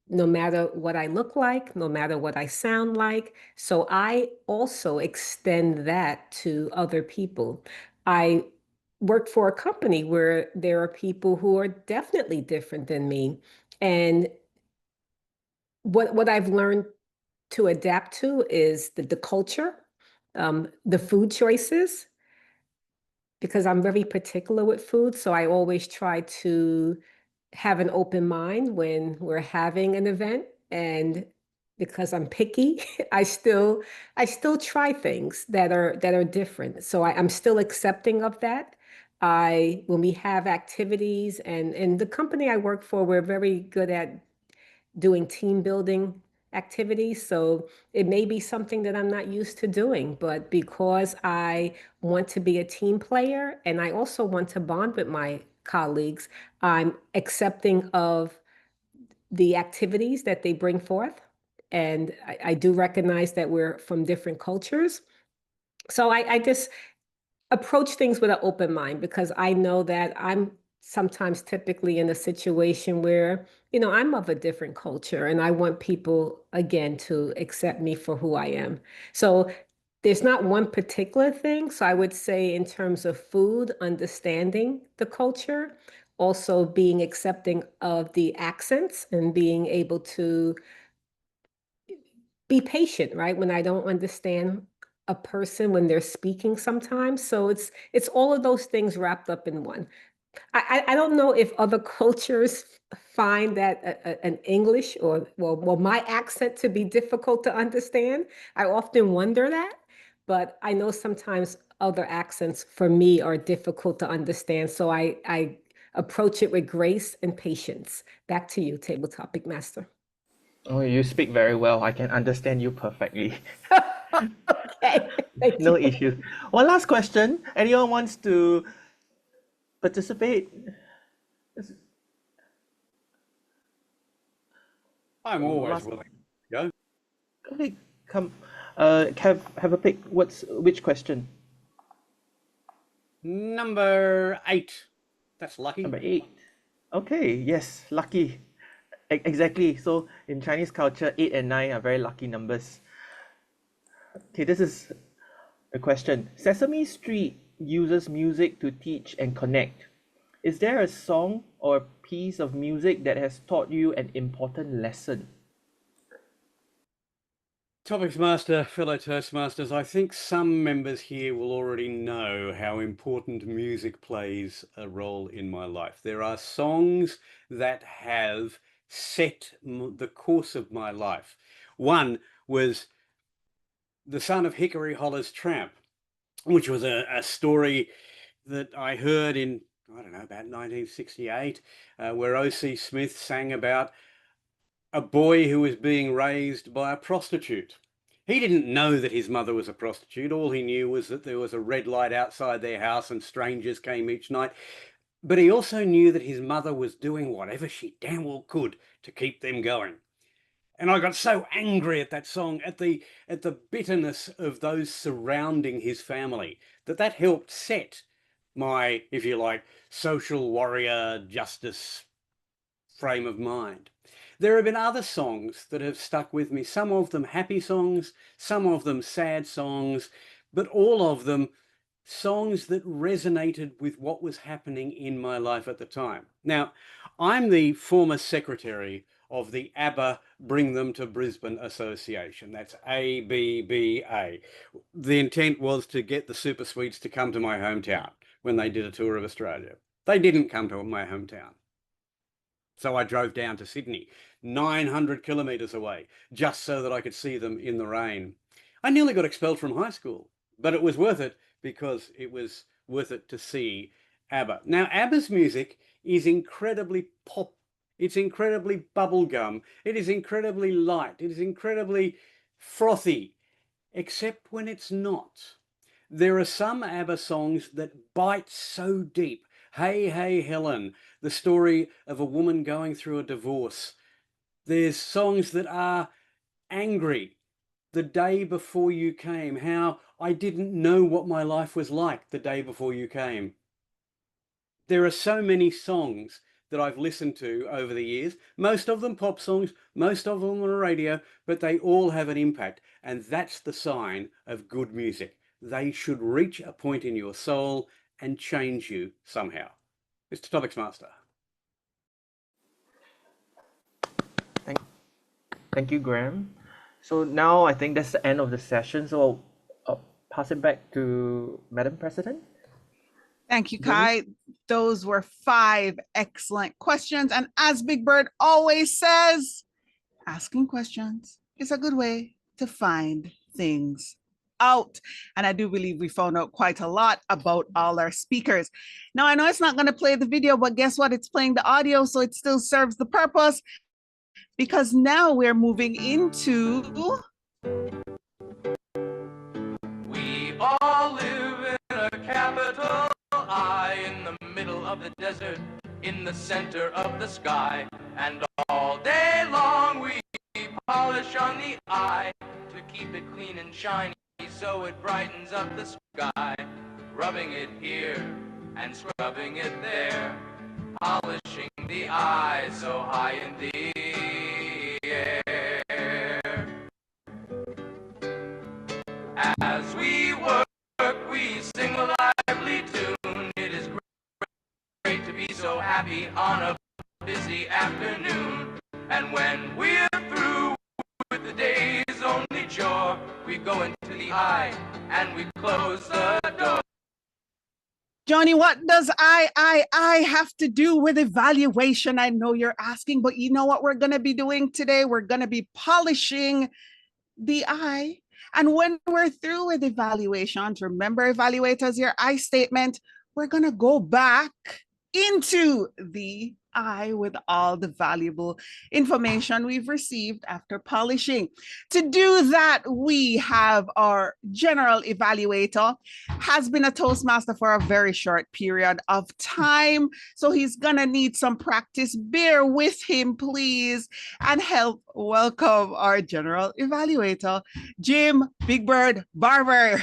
no matter what I look like, no matter what I sound like. So I also extend that to other people. I work for a company where there are people who are definitely different than me. And what I've learned to adapt to is the culture, the food choices, because I'm very particular with food. So I always try to have an open mind when we're having an event. And because I'm picky, I still try things that are different. So I'm still accepting of that. When we have activities, and the company I work for, we're very good at doing team building activities. So it may be something that I'm not used to doing, but because I want to be a team player and I also want to bond with my colleagues, I'm accepting of the activities that they bring forth. And I do recognize that we're from different cultures. So I just approach things with an open mind, because I know that I'm sometimes typically in a situation where, I'm of a different culture and I want people, again, to accept me for who I am. So there's not one particular thing. So I would say in terms of food, understanding the culture, also being accepting of the accents and being able to be patient, right? When I don't understand a person when they're speaking sometimes. So it's all of those things wrapped up in one. I don't know if other cultures find that an English or well my accent to be difficult to understand. I often wonder that, but I know sometimes other accents for me are difficult to understand. So I approach it with grace and patience. Back to you, Table Topic Master. Oh, you speak very well. I can understand you perfectly. Okay, thank No you. issues. One last question. Anyone wants to participate? I'm always Last- willing to go. Okay, come. Have a pick. Which question? Number 8. That's lucky. Number 8. Okay, yes, lucky. Exactly. So in Chinese culture, 8 and 9 are very lucky numbers. Okay, this is the question. Sesame Street uses music to teach and connect. Is there a song or piece of music that has taught you an important lesson? Topics Master, fellow Toastmasters, I think some members here will already know how important music plays a role in my life. There are songs that have set the course of my life. One was The Son of Hickory Holler's Tramp, which was a story that I heard in, I don't know, about 1968, where O.C. Smith sang about a boy who was being raised by a prostitute. He didn't know that his mother was a prostitute. All he knew was that there was a red light outside their house and strangers came each night. But he also knew that his mother was doing whatever she damn well could to keep them going. And I got so angry at that song, at the bitterness of those surrounding his family, that helped set my, if you like, social warrior justice frame of mind. There have been other songs that have stuck with me, some of them happy songs, some of them sad songs, but all of them songs that resonated with what was happening in my life at the time. Now, I'm the former secretary of the ABBA Bring Them to Brisbane Association. That's ABBA. The intent was to get the Super Sweets to come to my hometown when they did a tour of Australia. They didn't come to my hometown. So I drove down to Sydney, 900 kilometres away, just so that I could see them in the rain. I nearly got expelled from high school, but it was worth it because it was worth it to see ABBA. Now, ABBA's music is incredibly pop. It's incredibly bubblegum. It is incredibly light. It is incredibly frothy, except when it's not. There are some ABBA songs that bite so deep. Hey, Hey, Helen, the story of a woman going through a divorce. There's songs that are angry. The Day Before You Came, how I didn't know what my life was like the day before you came. There are so many songs that I've listened to over the years, most of them pop songs, most of them on the radio, but they all have an impact. And that's the sign of good music. They should reach a point in your soul and change you somehow. Mr. Topics Master. Thank you, Graham. So now I think that's the end of the session. So I'll pass it back to Madam President. Thank you, Kai. Those were 5 excellent questions. And as Big Bird always says, asking questions is a good way to find things out. And I do believe we found out quite a lot about all our speakers. Now, I know it's not going to play the video, but guess what? It's playing the audio, so it still serves the purpose, because now we're moving into... We all live in a capital I, in the middle of the desert, in the center of the sky. And all day long we polish on the eye to keep it clean and shiny so it brightens up the sky. Rubbing it here and scrubbing it there, polishing the eye so high in the air. As we work, we sing a lively tune. It is great to be so happy on a busy afternoon. And when we're through with the day's only chore, we go into the eye and we close the door. Johnny, what does I have to do with evaluation? I know you're asking, but you know what we're going to be doing today? We're going to be polishing the eye. And when we're through with evaluations, remember, evaluators, your I statement, we're going to go back into the eye with all the valuable information we've received after polishing. To do that, we have our general evaluator, has been a Toastmaster for a very short period of time, so he's gonna need some practice. Bear with him, please, and help welcome our general evaluator, Jim Big Bird Barber.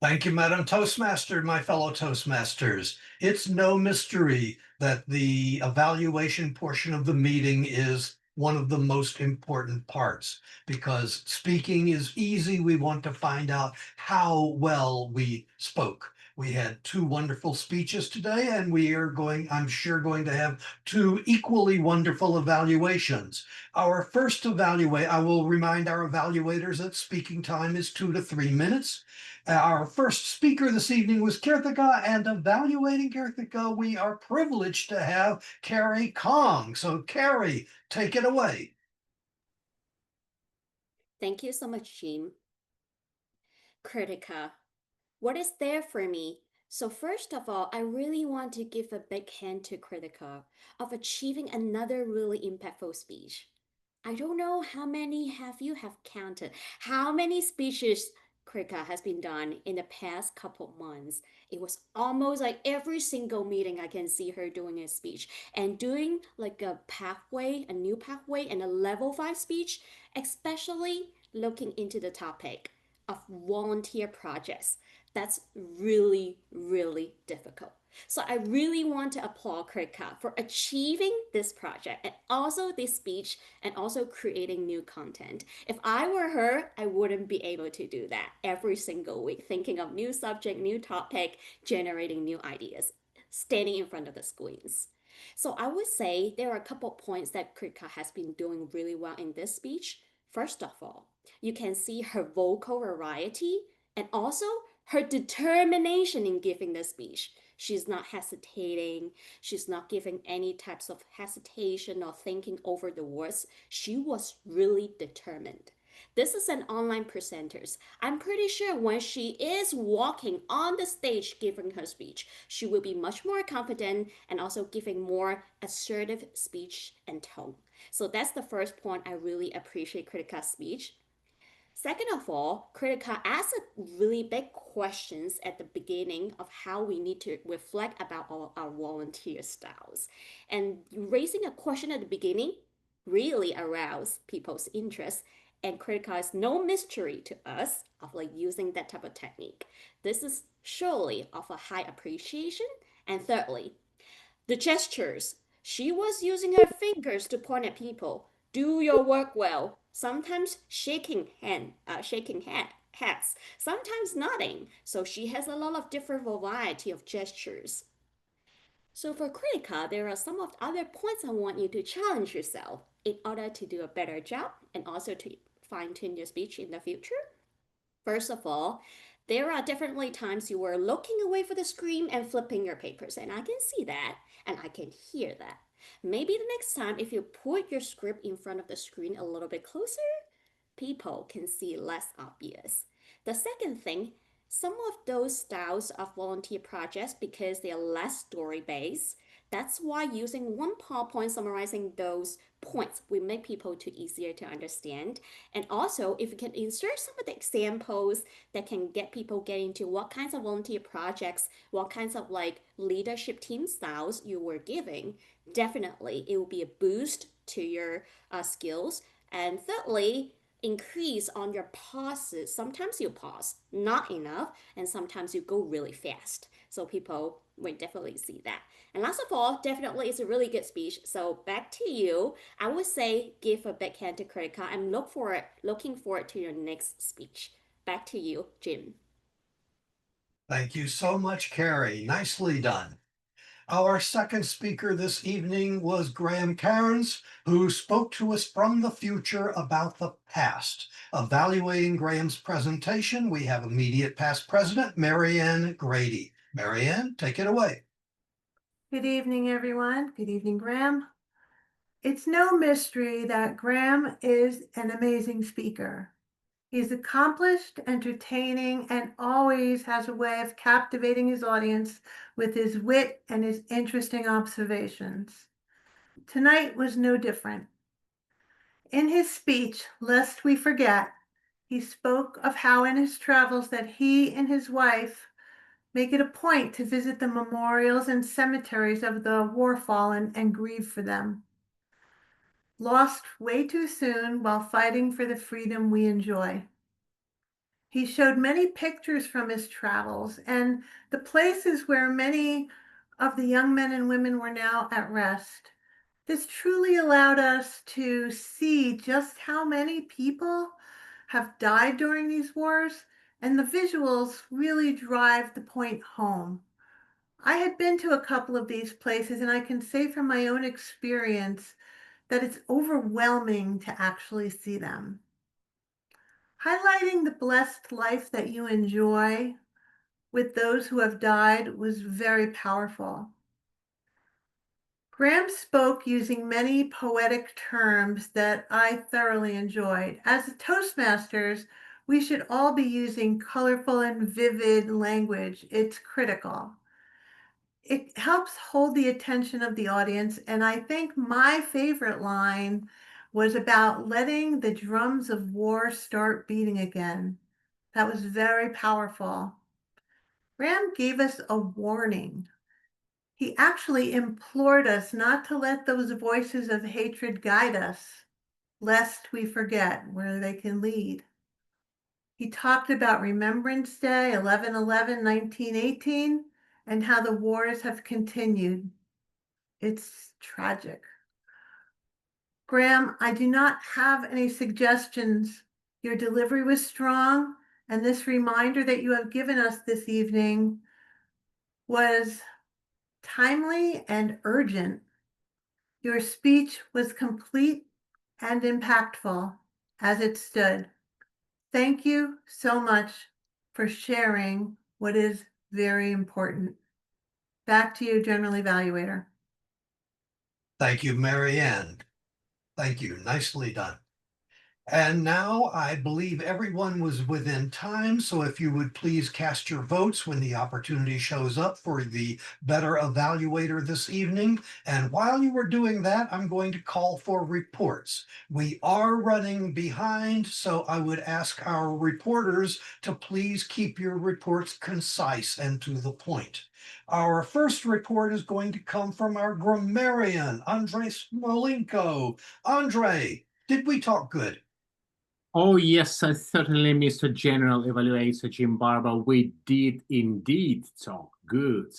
Thank you, Madam Toastmaster, my fellow Toastmasters. It's no mystery that the evaluation portion of the meeting is one of the most important parts, because speaking is easy. We want to find out how well we spoke. We had 2 wonderful speeches today, and we are I'm sure, going to have 2 equally wonderful evaluations. Our first I will remind our evaluators that speaking time is 2 to 3 minutes. Our first speaker this evening was Kirthikka, and evaluating Kirthikka, we are privileged to have Carrie Kong. So Carrie, take it away. Thank you so much, Jim. Kirthikka, what is there for me? So first of all, I really want to give a big hand to Kirthikka of achieving another really impactful speech. I don't know how many you have counted, how many speeches Kirthikka has been done in the past couple months. It was almost like every single meeting I can see her doing a speech and doing like a new pathway and a level 5 speech, especially looking into the topic of volunteer projects. That's really, really difficult. So I really want to applaud Kirthikka for achieving this project and also this speech and also creating new content. If I were her, I wouldn't be able to do that every single week, thinking of new subject, new topic, generating new ideas, standing in front of the screens. So I would say there are a couple of points that Kirthikka has been doing really well in this speech. First of all, you can see her vocal variety and also her determination in giving the speech. She's not hesitating. She's not giving any types of hesitation or thinking over the words. She was really determined. This is an online presenter. I'm pretty sure when she is walking on the stage giving her speech, she will be much more confident and also giving more assertive speech and tone. So that's the first point I really appreciate Kirthikka's speech. Second of all, Kirthikka asked really big questions at the beginning of how we need to reflect about our volunteer styles. And raising a question at the beginning really aroused people's interest. And Kirthikka is no mystery to us of like using that type of technique. This is surely of a high appreciation. And thirdly, the gestures. She was using her fingers to point at people. Do your work well. Sometimes shaking heads. Sometimes nodding. So she has a lot of different variety of gestures. So for Kirthikka, there are some of the other points I want you to challenge yourself in order to do a better job and also to fine-tune your speech in the future. First of all, there are definitely times you were looking away for the screen and flipping your papers, and I can see that and I can hear that. Maybe the next time, if you put your script in front of the screen a little bit closer, people can see less obvious. The second thing, some of those styles of volunteer projects, because they are less story-based, that's why using one PowerPoint summarizing those points will make people too easier to understand. And also, if you can insert some of the examples that can get people get into what kinds of volunteer projects, what kinds of like leadership team styles you were giving, definitely it will be a boost to your skills. And thirdly, increase on your pauses. Sometimes you pause, not enough, and sometimes you go really fast. So people will definitely see that. And last of all, definitely it's a really good speech. So back to you. I would say give a big hand to Kirthikka and looking forward to your next speech. Back to you, Jim. Thank you so much, Carrie. Nicely done. Our second speaker this evening was Graham Cairns, who spoke to us from the future about the past. Evaluating Graham's presentation, we have immediate past president, Marianne Grady. Marianne, take it away. Good evening, everyone. Good evening, Graham. It's no mystery that Graham is an amazing speaker. He's accomplished, entertaining, and always has a way of captivating his audience with his wit and his interesting observations. Tonight was no different. In his speech, Lest We Forget, he spoke of how in his travels that he and his wife make it a point to visit the memorials and cemeteries of the war fallen and grieve for them. Lost way too soon while fighting for the freedom we enjoy. He showed many pictures from his travels and the places where many of the young men and women were now at rest. This truly allowed us to see just how many people have died during these wars, and the visuals really drive the point home. I had been to a couple of these places, and I can say from my own experience that it's overwhelming to actually see them. Highlighting the blessed life that you enjoy with those who have died was very powerful. Graham spoke using many poetic terms that I thoroughly enjoyed. As Toastmasters, we should all be using colorful and vivid language. It's critical. It helps hold the attention of the audience, and I think my favorite line was about letting the drums of war start beating again. That was very powerful. Graham gave us a warning. He actually implored us not to let those voices of hatred guide us, lest we forget where they can lead. He talked about Remembrance Day, 11/11/1918, and how the wars have continued. It's tragic. Graham, I do not have any suggestions. Your delivery was strong, and this reminder that you have given us this evening was timely and urgent. Your speech was complete and impactful as it stood. Thank you so much for sharing what is very important. Back to you, General Evaluator. Thank you, Mary Ann. Thank you. Nicely done. And now I believe everyone was within time, so if you would please cast your votes when the opportunity shows up for the better evaluator this evening. And while you are doing that, I'm going to call for reports. We are running behind, so I would ask our reporters to please keep your reports concise and to the point. Our first report is going to come from our grammarian, Andre Smolinko. Andre, did we talk good? Oh, yes, certainly, Mr. General Evaluator Jim Barber. We did indeed talk good.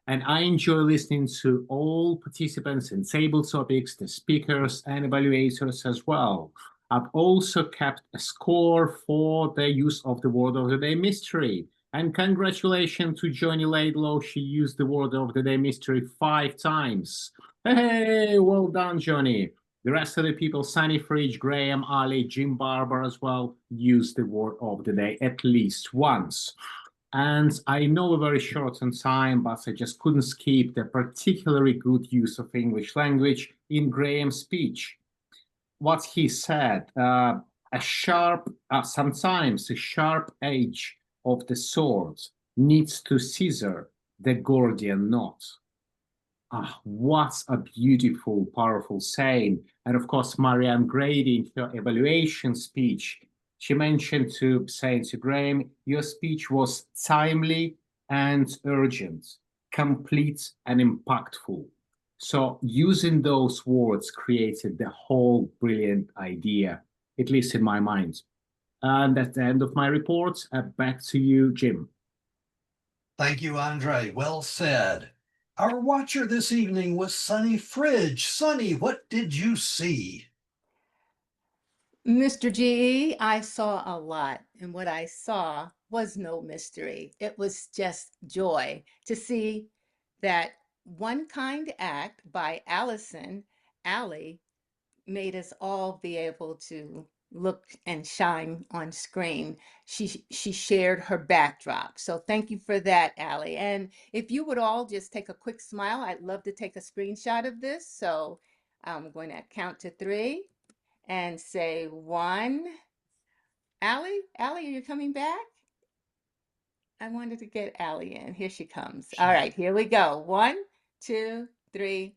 And I enjoy listening to all participants in table topics, the speakers and evaluators as well. I've also kept a score for the use of the word of the day mystery. And congratulations to Johnny Laidlaw. She used the word of the day mystery 5 times. Hey, well done, Johnny. The rest of the people, Sunny Fridge, Graham, Ali, Jim Barber as well, used the word of the day at least once. And I know we're very short on time, but I just couldn't skip the particularly good use of English language in Graham's speech. What he said, sometimes a sharp edge of the sword needs to scissor the Gordian knot. Ah, what a beautiful, powerful saying. And of course, Marianne Grady, in her evaluation speech, she mentioned to saying to Graham, your speech was timely and urgent, complete and impactful. So using those words created the whole brilliant idea, at least in my mind. And that's the end of my report. Back to you, Jim. Thank you, Andre. Well said. Our watcher this evening was Sunny Fridge. Sunny, what did you see? Mr. GE, I saw a lot, and what I saw was no mystery. It was just joy to see that one kind act by Allie, made us all be able to look and shine on screen. She shared her backdrop. So thank you for that, Allie. And if you would all just take a quick smile, I'd love to take a screenshot of this. So I'm going to count to 3 and say 1. Allie, are you coming back? I wanted to get Allie in. Here she comes. All right, here we go. 1, 2, 3,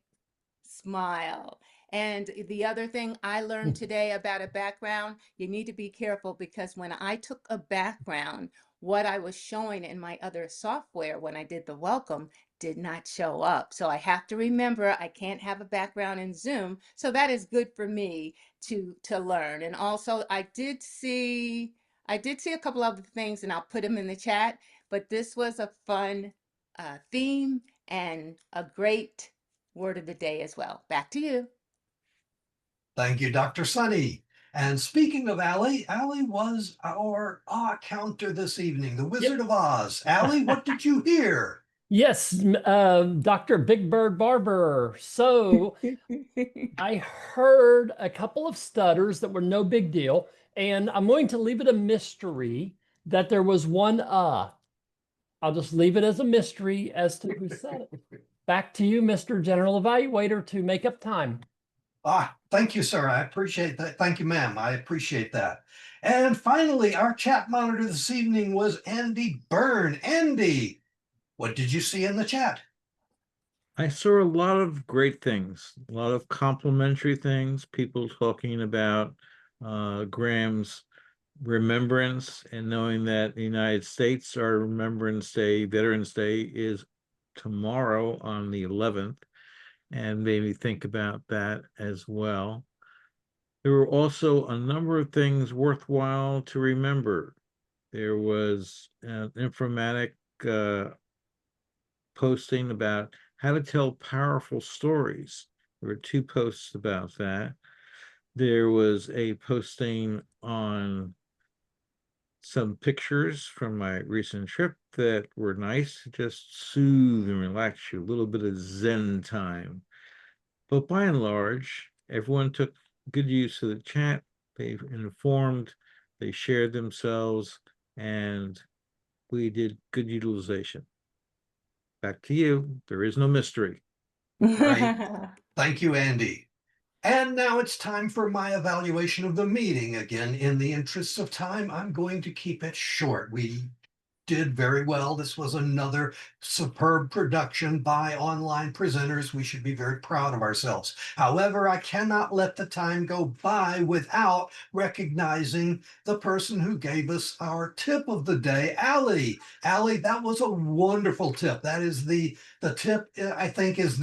smile. And the other thing I learned today about a background, you need to be careful because when I took a background, what I was showing in my other software when I did the welcome did not show up. So I have to remember I can't have a background in Zoom. So that is good for me to learn. And also I did see a couple other things and I'll put them in the chat, but this was a fun theme and a great word of the day as well. Back to you. Thank you, Dr. Sunny. And speaking of Allie, Allie was our counter this evening, the Wizard of Oz. Allie, what did you hear? Yes, Dr. Big Bird Barber. So I heard a couple of stutters that were no big deal, and I'm going to leave it a mystery that there was one I'll just leave it as a mystery as to who said it. Back to you, Mr. General Evaluator, to make up time. Thank you, sir. I appreciate that. Thank you, ma'am. I appreciate that. And finally, our chat monitor this evening was Andy Byrne. Andy, what did you see in the chat? I saw a lot of great things, a lot of complimentary things, people talking about Graham's remembrance and knowing that the United States, our Remembrance Day, Veterans Day, is tomorrow on the 11th, and made me think about that as well. There were also a number of things worthwhile to remember. There was an informatic posting about how to tell powerful stories. There were 2 posts about that. There was a posting on some pictures from my recent trip that were nice to just soothe and relax you, a little bit of Zen time. But by and large, everyone took good use of the chat. They informed, they shared themselves, and we did good utilization. Back to you. There is no mystery. Thank you, Andy. And now it's time for my evaluation of the meeting. Again, in the interests of time, I'm going to keep it short. We did very well. This was another superb production by online presenters. We should be very proud of ourselves. However, I cannot let the time go by without recognizing the person who gave us our tip of the day, Allie. Allie, that was a wonderful tip. That is the tip, I think, is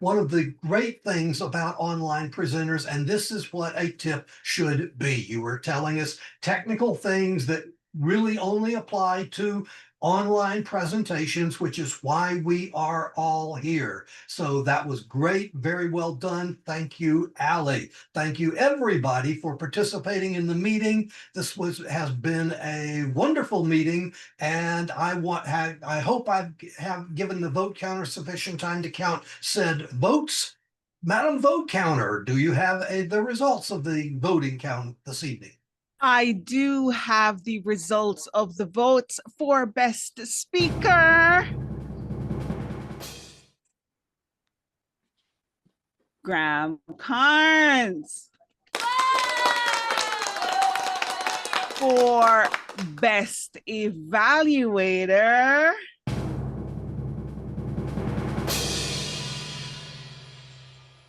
one of the great things about online presenters, and this is what a tip should be. You were telling us technical things that really only apply to online presentations, which is why we are all here. So that was great. Very well done. Thank you, Allie. Thank you, everybody, for participating in the meeting. This has been a wonderful meeting, and I hope I have given the vote counter sufficient time to count said votes. Madam Vote Counter, do you have the results of the voting count this evening? I do have the results of the votes for Best Speaker. Graham Cairns. For Best Evaluator,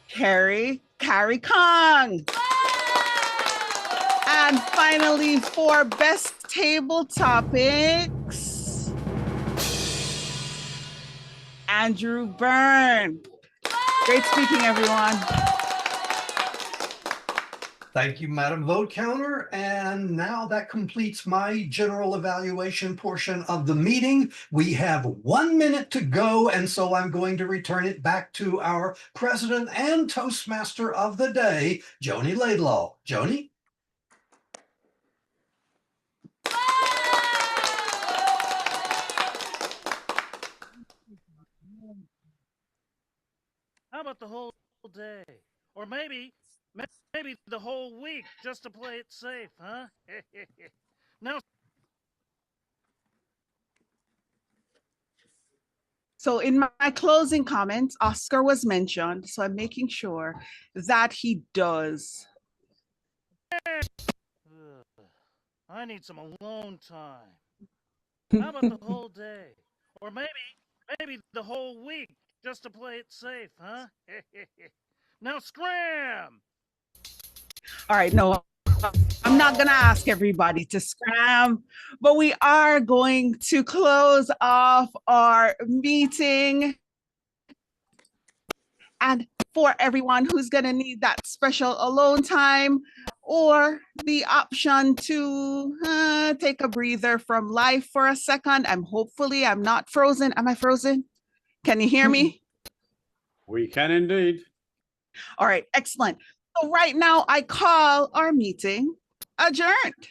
Carrie Kong. And finally, for Best Table Topics, Andrew Byrne. Great speaking, everyone. Thank you, Madam Vote Counter. And now that completes my general evaluation portion of the meeting. We have 1 minute to go, and so I'm going to return it back to our president and Toastmaster of the day, Joni Laidlaw. Joni? How about the whole day? Or maybe the whole week, just to play it safe, huh? Now. So in my closing comments, Oscar was mentioned, so I'm making sure that he does. I need some alone time. How about the whole day? Or maybe the whole week, just to play it safe, huh? Now scram! All right, no, I'm not gonna ask everybody to scram, but we are going to close off our meeting. And for everyone who's gonna need that special alone time or the option to take a breather from life for a second, hopefully I'm not frozen. Am I frozen? Can you hear me? We can indeed. All right, excellent. So right now I call our meeting adjourned.